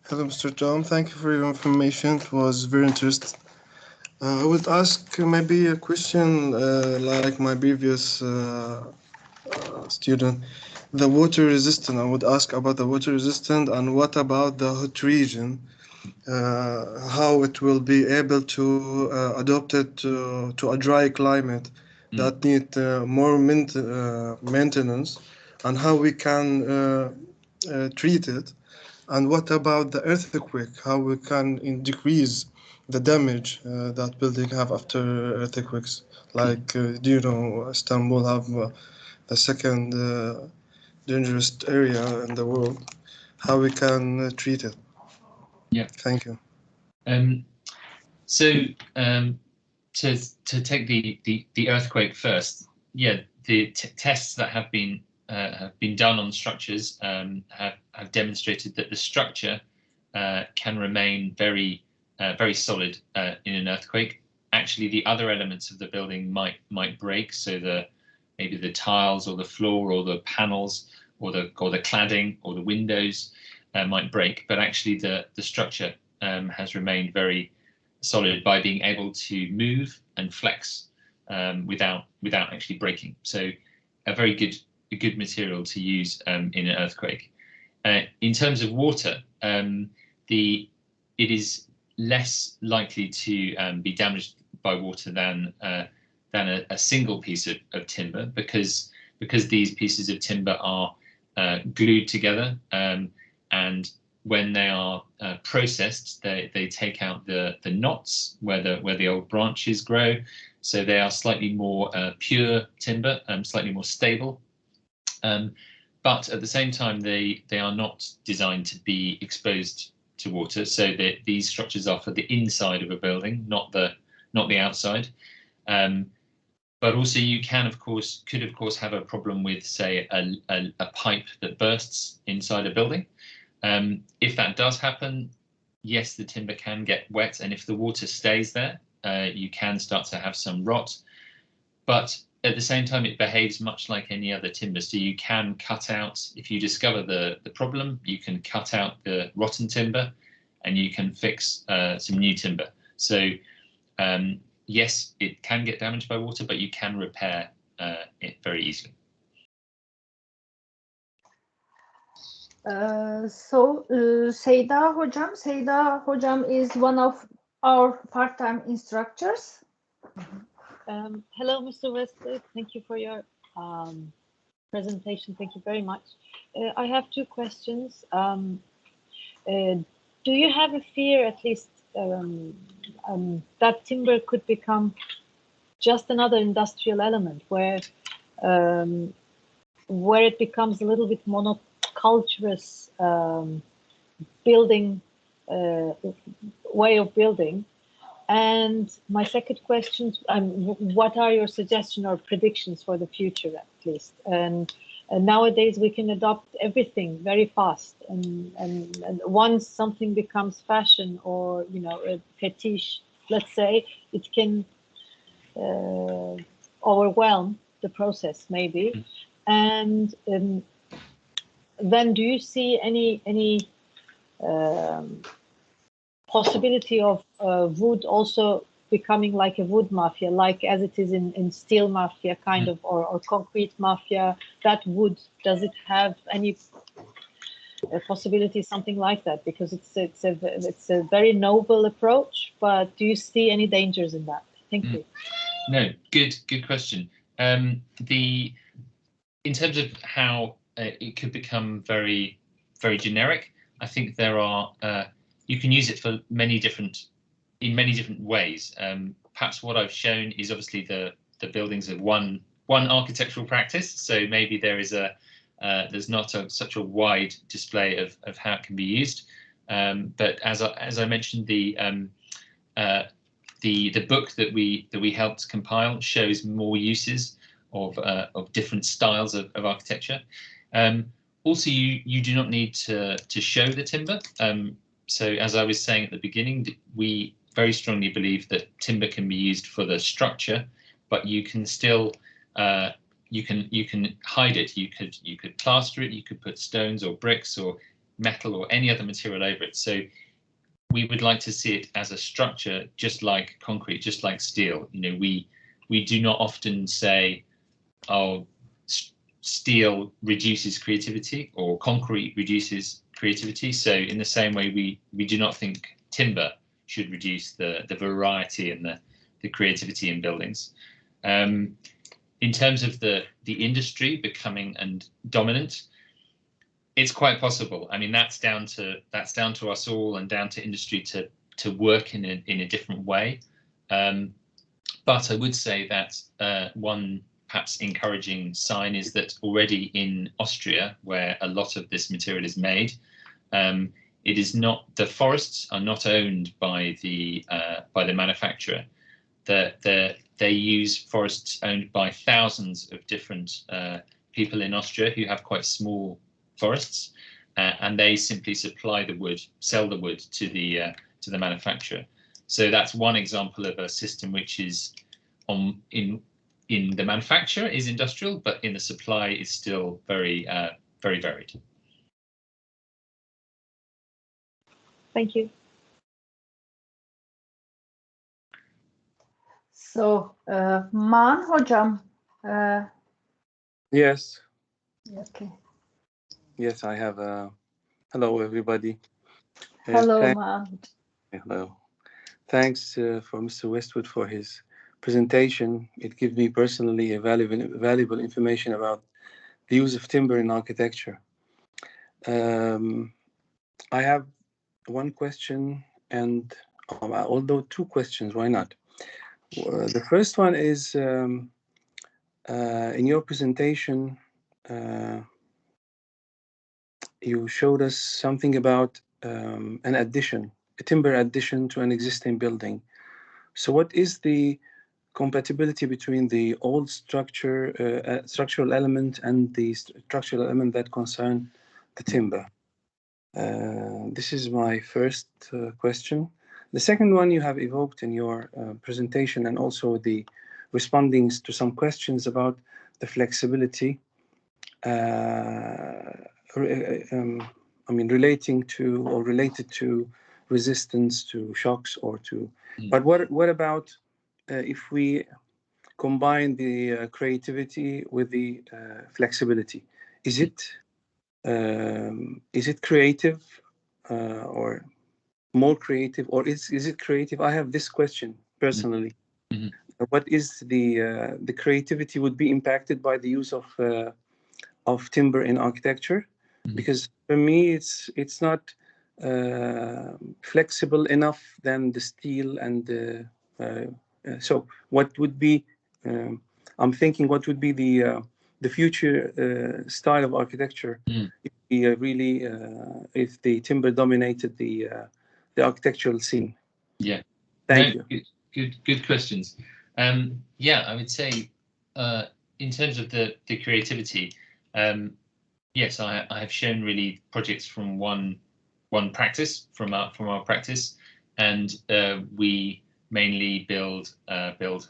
Hello, Mr. Tom. Thank you for your information. It was very interesting. I would ask maybe a question like my previous student. The water resistant, I would ask about the water resistant, and what about the hot region? How it will be able to adapt it to a dry climate that need more maintenance, and how we can treat it. And what about the earthquake? How we can decrease the damage that building have after earthquakes? Like, do you know Istanbul have the second dangerous area in the world? How we can treat it? Yeah. Thank you. So to take the earthquake first, yeah, the tests that have been done on structures have demonstrated that the structure can remain very solid in an earthquake. Actually, the other elements of the building might break, so maybe the tiles or the floor or the panels or the cladding or the windows might break, but actually the structure has remained very solid by being able to move and flex without actually breaking. So a very good material to use in an earthquake. In terms of water, it is less likely to be damaged by water than a single piece of timber, because these pieces of timber are glued together, and when they are processed, they take out the knots where the old branches grow, so they are slightly more pure timber, slightly more stable. But at the same time, they are not designed to be exposed to water, so that these structures are for the inside of a building, not the outside. But also, you could of course have a problem with, say, a pipe that bursts inside a building. If that does happen, yes, the timber can get wet, and if the water stays there, you can start to have some rot. But at the same time, it behaves much like any other timber. So you can cut out, if you discover the problem, you can cut out the rotten timber and you can fix some new timber. So yes, it can get damaged by water, but you can repair it very easily. Seyda Hocam is one of our part-time instructors. Hello, Mr. Westwood. Thank you for your presentation. Thank you very much. I have two questions. Do you have a fear, at least, that timber could become just another industrial element, where it becomes a little bit monoculturous building way of building? And my second question, what are your suggestions or predictions for the future, at least? And nowadays we can adopt everything very fast, and once something becomes fashion or a fetish, let's say, it can overwhelm the process maybe. And then do you see any possibility of wood also becoming like a wood mafia, like as it is in steel mafia kind of, or concrete mafia? That wood, does it have any possibility, something like that? Because it's a very noble approach, but do you see any dangers in that? Thank you. No, good question. In terms of how it could become very generic, I think there are you can use it for many different ways. Perhaps what I've shown is obviously the buildings of one architectural practice, so maybe there is there's not such a wide display of how it can be used. But as I mentioned, the book that we helped compile shows more uses of different styles of architecture. Also, you do not need to show the timber. So as I was saying at the beginning, we very strongly believe that timber can be used for the structure, but you can still you can hide it. You could plaster it. You could put stones or bricks or metal or any other material over it. So we would like to see it as a structure, just like concrete, just like steel. We do not often say, oh, steel reduces creativity or concrete reduces creativity. So in the same way, we do not think timber should reduce the variety and the creativity in buildings. In terms of the industry becoming dominant, it's quite possible. I mean, that's down to us all and down to industry to work in a different way. But I would say that one perhaps encouraging sign is that already in Austria, where a lot of this material is made, it is not, the forests are not owned by the manufacturer. They use forests owned by thousands of different people in Austria who have quite small forests, and they simply supply the wood, sell the wood to the manufacturer. So that's one example of a system which is in the manufacture is industrial, but in the supply is still very varied. Thank you. So, Maan hocam. Yes. Okay. Yes, I have. Hello, everybody. Hello, Maan. Hello. Thanks for Mr. Westwood for his presentation. It gives me personally a valuable information about the use of timber in architecture. I have one question, and although two questions, why not? The first one is, in your presentation, you showed us something about a timber addition to an existing building. So what is the compatibility between the old structural element and the structural element that concern the timber? This is my first question. The second one you have evoked in your presentation, and also the respondings to some questions about the flexibility, relating to or related to resistance to shocks or to. But what about if we combine the creativity with the flexibility? Is it creative or more creative, or is it creative? I have this question personally. Mm-hmm. What is the creativity would be impacted by the use of timber in architecture? Mm-hmm. Because for me, it's not flexible enough than the steel and so what would be? I'm thinking what would be the future style of architecture if the timber dominated the architectural scene. Yeah. Thank you. Good questions. I would say in terms of the creativity, Yes, I have shown really projects from one practice from our practice, and we mainly build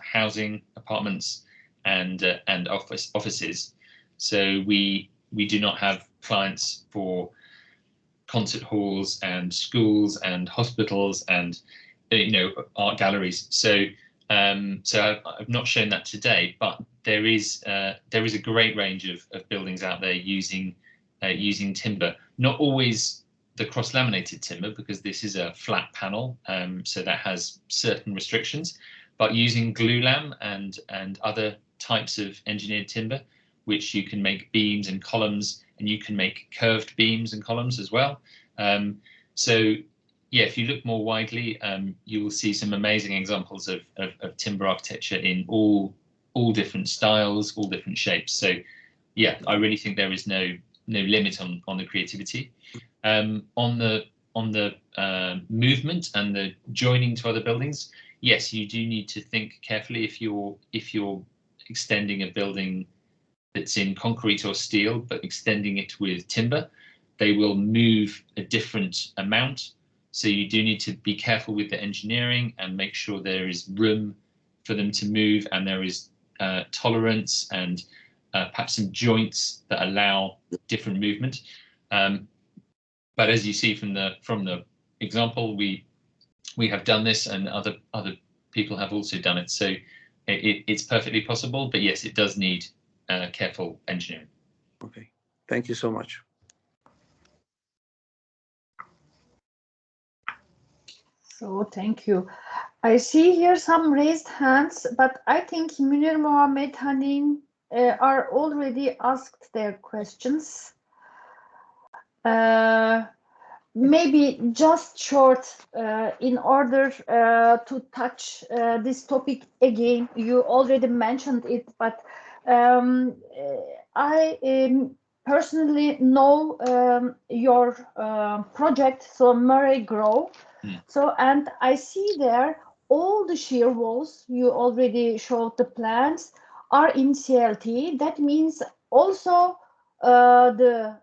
housing, apartments, and offices. So we do not have clients for concert halls and schools and hospitals and art galleries. So I've not shown that today, but there is a great range of buildings out there using timber. Not always the cross-laminated timber, because this is a flat panel, so that has certain restrictions. But using glulam and other types of engineered timber, which you can make beams and columns, and you can make curved beams and columns as well. So yeah, if you look more widely, you will see some amazing examples of timber architecture in all different styles, all different shapes. So yeah, I really think there is no limit on the creativity. On the movement and the joining to other buildings, yes, you do need to think carefully if you're extending a building that's in concrete or steel, but extending it with timber. They will move a different amount. So you do need to be careful with the engineering and make sure there is room for them to move, and there is tolerance and perhaps some joints that allow different movement. But as you see from the example, we have done this, and other people have also done it. So it's perfectly possible, but yes, it does need careful engineering. Okay, thank you so much. So thank you. I see here some raised hands, but I think Münir, Mohammed, Hanin are already asked their questions. Maybe just short, in order to touch this topic again. You already mentioned it, but I personally know your project, so Murray Grove. So, and I see there all the shear walls, you already showed the plans, are in CLT. That means also the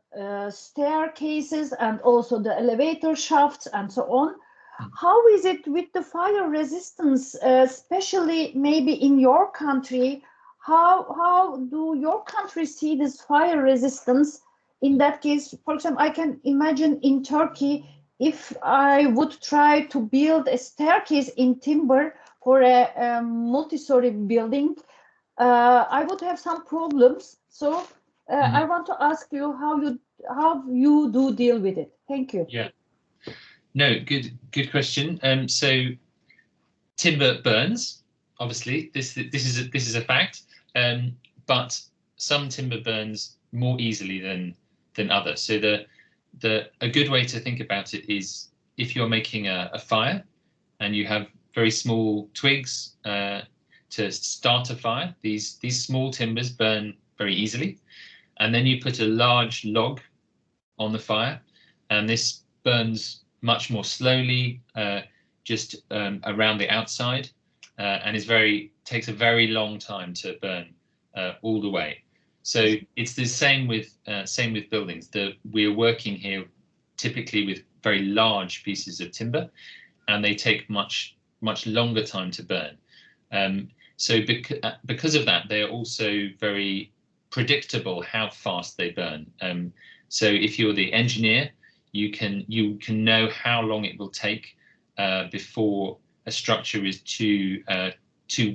staircases and also the elevator shafts and so on. How is it with the fire resistance, especially maybe in your country? How do your country see this fire resistance? In that case, for example, I can imagine in Turkey, if I would try to build a staircase in timber for a multi-story building, I would have some problems. So I want to ask you how you do deal with it. Thank you. Yeah. No, good question. So timber burns. Obviously, this is a fact. But some timber burns more easily than others. So a good way to think about it is if you're making a fire and you have very small twigs to start a fire, these small timbers burn very easily, and then you put a large log on the fire, and this burns much more slowly, just around the outside, and takes a very long time to burn all the way. So it's the same with buildings. We are working here typically with very large pieces of timber, and they take much longer time to burn. So because of that, they are also very predictable how fast they burn. So if you're the engineer, you can know how long it will take before a structure is too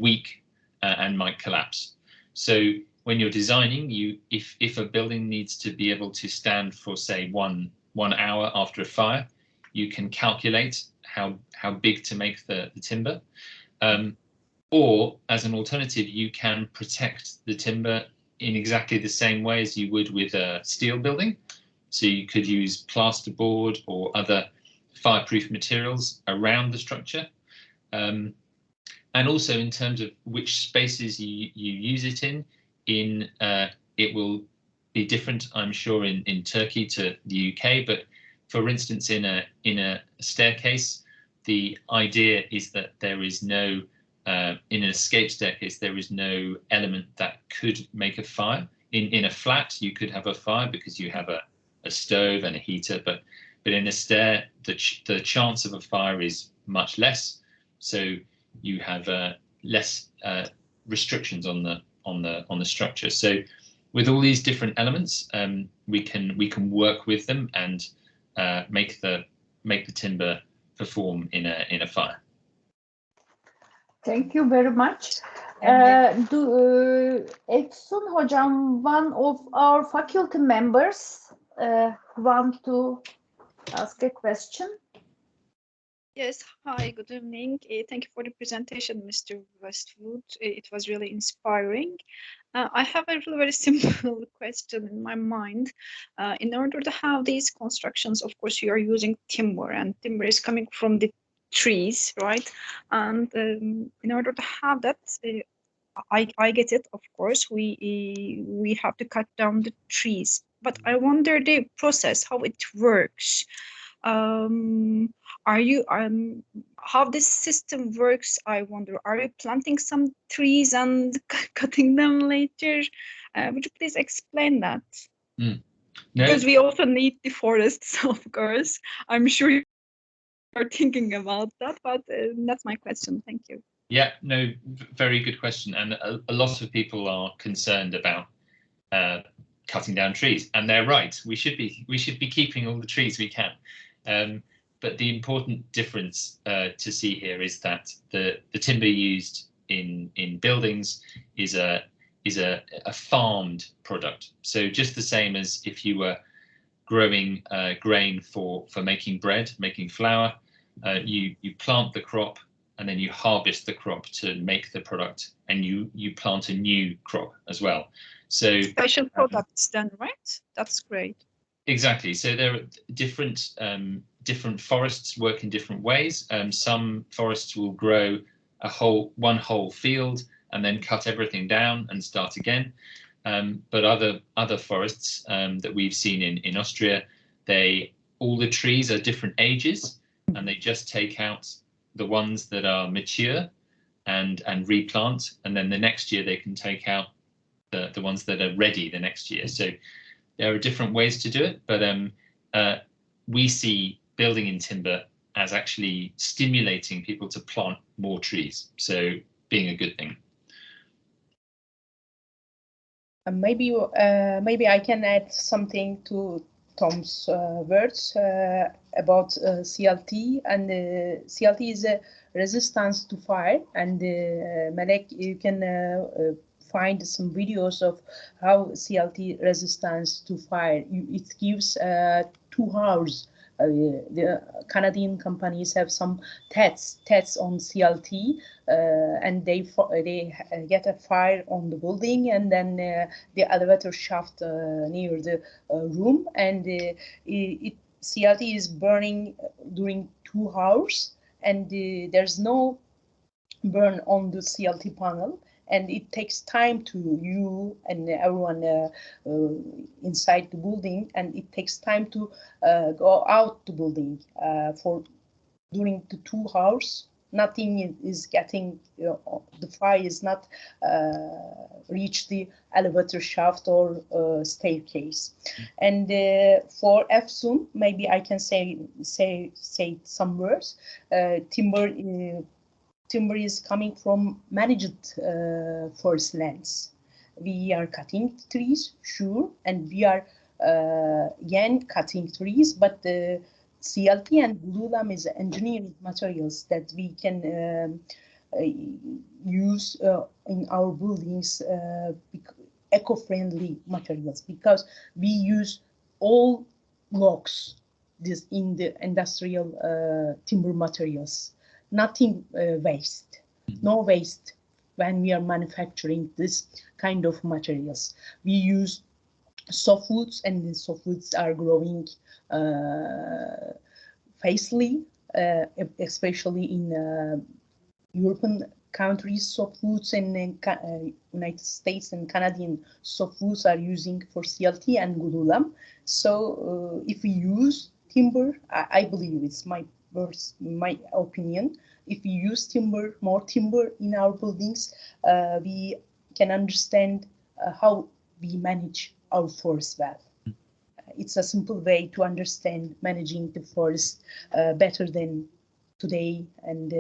weak and might collapse. So when you're designing, if a building needs to be able to stand for, say, one hour after a fire, you can calculate how big to make the timber. Or as an alternative, you can protect the timber in exactly the same way as you would with a steel building. So you could use plasterboard or other fireproof materials around the structure. And also in terms of which spaces you use it in, it will be different, I'm sure, in Turkey to the UK. But for instance, in a staircase, the idea is that there is in an escape staircase, there is no element that could make a fire in a flat, you could have a fire because you have a stove and a heater, but in a stair, the chance of a fire is much less. So you have less restrictions on the structure. So with all these different elements, we can work with them and make the timber perform in a fire. Thank you very much. Efsun Hocam, one of our faculty members, want to ask a question? Yes, hi, good evening. Thank you for the presentation, Mr. Westwood. It was really inspiring. I have a really very simple question in my mind. In order to have these constructions, of course, you are using timber, and timber is coming from the trees, right? And in order to have that, I get it, of course, we have to cut down the trees. But I wonder the process, how it works. Are you how this system works? I wonder, are you planting some trees and cutting them later? Would you please explain that? No. Because we also need the forests, of course. I'm sure you're thinking about that, but that's my question. Thank you. Yeah, no, very good question. And a lot of people are concerned about cutting down trees, and they're right. We should be keeping all the trees we can. But the important difference to see here is that the timber used in buildings is a farmed product. So just the same as if you were growing grain for making bread, making flour, you plant the crop and then you harvest the crop to make the product, and you plant a new crop as well. So special products then, right? That's great. Exactly. So there are different forests work in different ways. Some forests will grow one whole field and then cut everything down and start again. But other forests that we've seen in Austria, all the trees are different ages, and they just take out the ones that are mature and replant, and then the next year they can take out the ones that are ready the next year. So there are different ways to do it, but we see building in timber as actually stimulating people to plant more trees, so being a good thing. Maybe I can add something to Tom's words about CLT, and CLT is a resistance to fire, and Melek, you can find some videos of how CLT resistance to fire. It gives 2 hours. The Canadian companies have some tests on CLT, and they get a fire on the building, and then the elevator shaft near the room, and CLT is burning during 2 hours, and there's no burn on the CLT panel. And it takes time to you and everyone inside the building, and it takes time to go out the building for during the 2 hours. Nothing is getting, the fire is not reach the elevator shaft or staircase. And for Efsun, maybe I can say some words. Timber is coming from managed forest lands. We are cutting trees, sure, and we are again cutting trees, but the CLT and glulam is engineered materials that we can use in our buildings, eco-friendly materials, because we use all logs in the industrial timber materials. Nothing waste, no waste when we are manufacturing this kind of materials. We use softwoods, and the softwoods are growing fastly, especially in European countries. Softwoods and United States and Canadian softwoods are using for CLT and glulam. So if we use timber, I believe it's my opinion. If we use more timber in our buildings, we can understand how we manage our forest well. It's a simple way to understand managing the forest better than today, and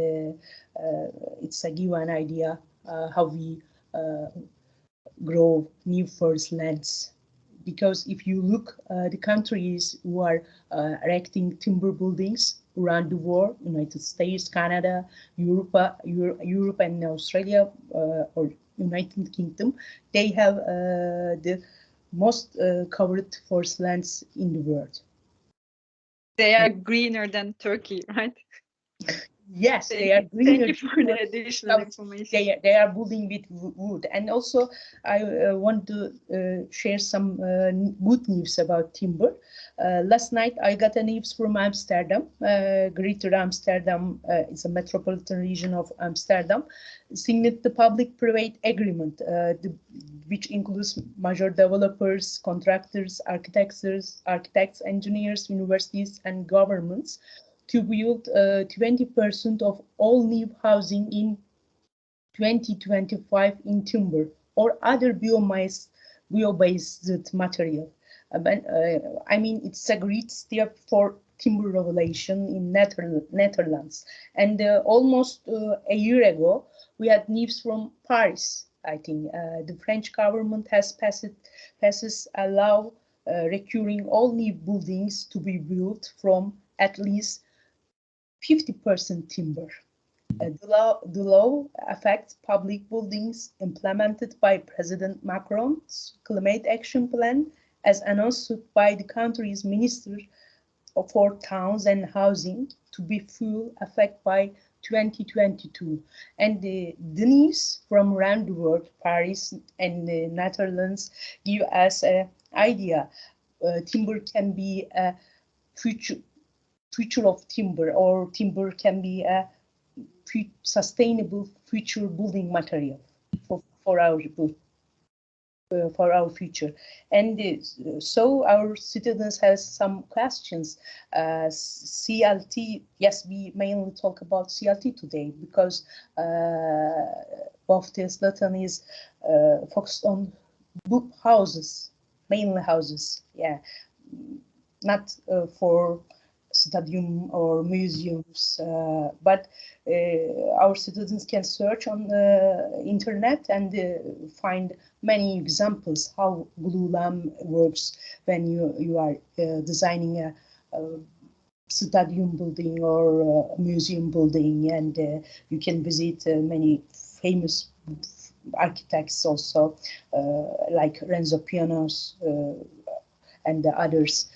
it's a give an idea how we grow new forest lands. Because if you look the countries who are erecting timber buildings around the world, United States, Canada, Europe and Australia, or United Kingdom, they have the most covered forest lands in the world. They are greener than Turkey, right? Yes, they are greener. Thank you for the additional information. They are building with wood. And also, I want to share some good news about timber. Last night, I got a news from Amsterdam. Greater Amsterdam is a metropolitan region of Amsterdam, signed the public-private agreement, which includes major developers, contractors, architects, engineers, universities, and governments, to build 20% of all new housing in 2025 in timber or other bio-based material. I mean, it's a great step for timber revolution in Netherlands. And almost a year ago, we had news from Paris. I think the French government has passes a law requiring all new buildings to be built from at least 50% timber. The law affects public buildings implemented by President Macron's Climate Action Plan, as announced by the country's Minister for Towns and Housing, to be full effect by 2022. And the news from around the world, Paris and the Netherlands, give us an idea. Timber can be a future of timber, or timber can be a sustainable future building material for our future. And so our citizens have some questions. CLT, yes, we mainly talk about CLT today because Waugh Thistleton is focused on houses, mainly houses, yeah, not for stadium or museums, but our citizens can search on the internet and find many examples how glulam works when you are designing a stadium building or a museum building, and you can visit many famous architects also, like Renzo Piano's and the others.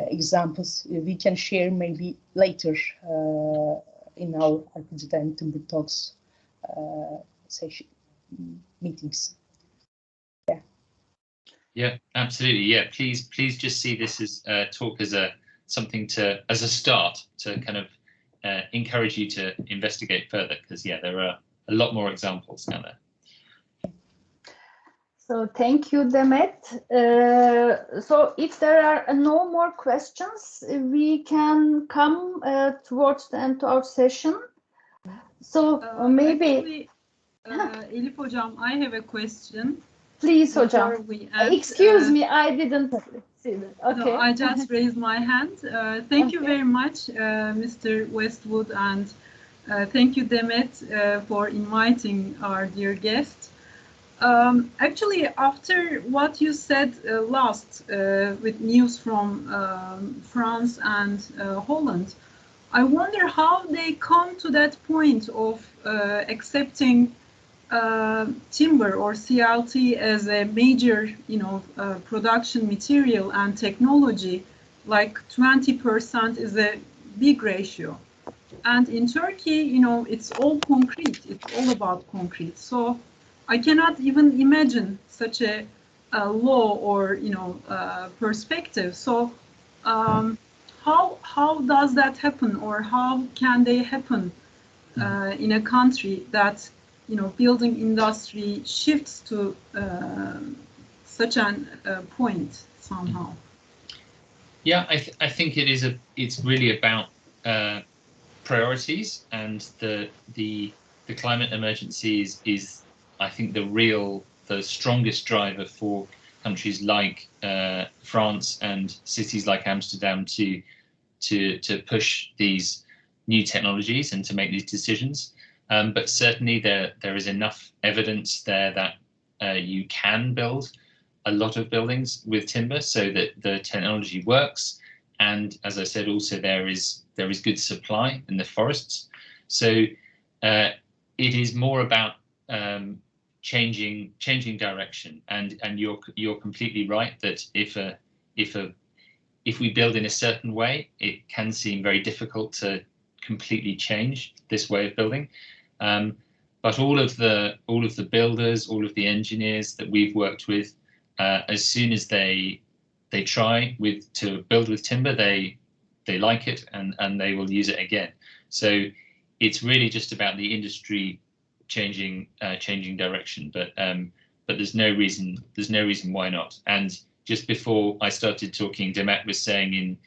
Examples we can share maybe later in our ArchiDesign Timber Talks session meetings. Yeah, absolutely. Yeah, please just see this as talk as something as a start to kind of encourage you to investigate further, because yeah, there are a lot more examples out there. So thank you, Demet. So if there are no more questions, we can come towards the end of our session. So maybe... Actually, Elif Hocam, I have a question. Please, Hocam. Excuse me, I didn't see that. Okay. No, I just raised my hand. Thank you very much, Mr. Westwood, and thank you, Demet, for inviting our dear guest. Actually, after what you said last with news from France and Holland, I wonder how they come to that point of accepting timber or CLT as a major, production material and technology. Like 20% is a big ratio, and in Turkey, it's all concrete. It's all about concrete. So I cannot even imagine such a law or perspective. So how does that happen, or how can they happen in a country that building industry shifts to such a point somehow? Yeah, I think it's really about priorities, and the climate emergency is I think the strongest driver for countries like France and cities like Amsterdam to push these new technologies and to make these decisions. But certainly there is enough evidence there that you can build a lot of buildings with timber, so that the technology works. And as I said, also there is good supply in the forests. So it is more about changing direction. And you're completely right that if we build in a certain way, it can seem very difficult to completely change this way of building. But all of the builders, all of the engineers that we've worked with, as soon as they try to build with timber, they like it and they will use it again. So it's really just about the industry changing direction. But there's no reason why not. And just before I started talking, Demet was saying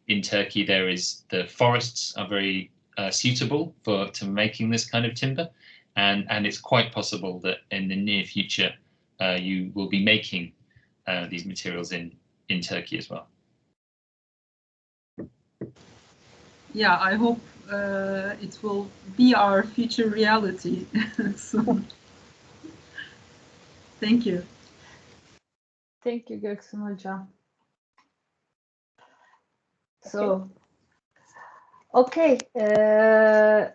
in Turkey the forests are very suitable to making this kind of timber, and it's quite possible that in the near future you will be making these materials in Turkey as well. Yeah, I hope it will be our future reality soon. Thank you. Thank you, Göksun Hocam. So, okay, then,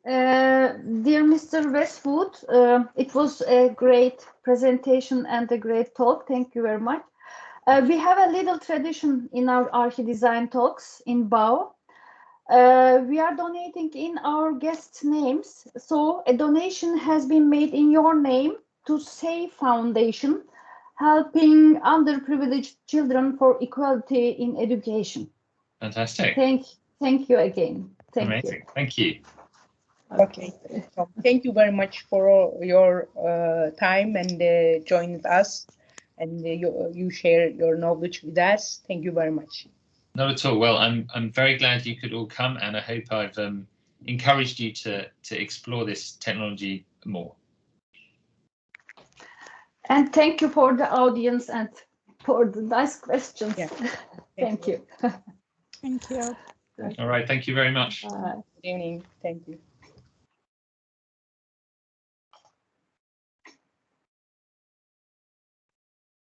dear Mr. Westwood, it was a great presentation and a great talk. Thank you very much. We have a little tradition in our ArchiDesign talks in BAU. We are donating in our guests' names. So a donation has been made in your name to SAVE Foundation, helping underprivileged children for equality in education. Fantastic. Thank you again. Amazing. Thank you. Okay. So thank you very much for your time and joining us, and you share your knowledge with us. Thank you very much. Not at all. Well, I'm very glad you could all come, and I hope I've encouraged you to explore this technology more. And thank you for the audience and for the nice questions. Yeah. Thank you. Thank you. All right. Thank you very much. Bye. Good evening. Thank you.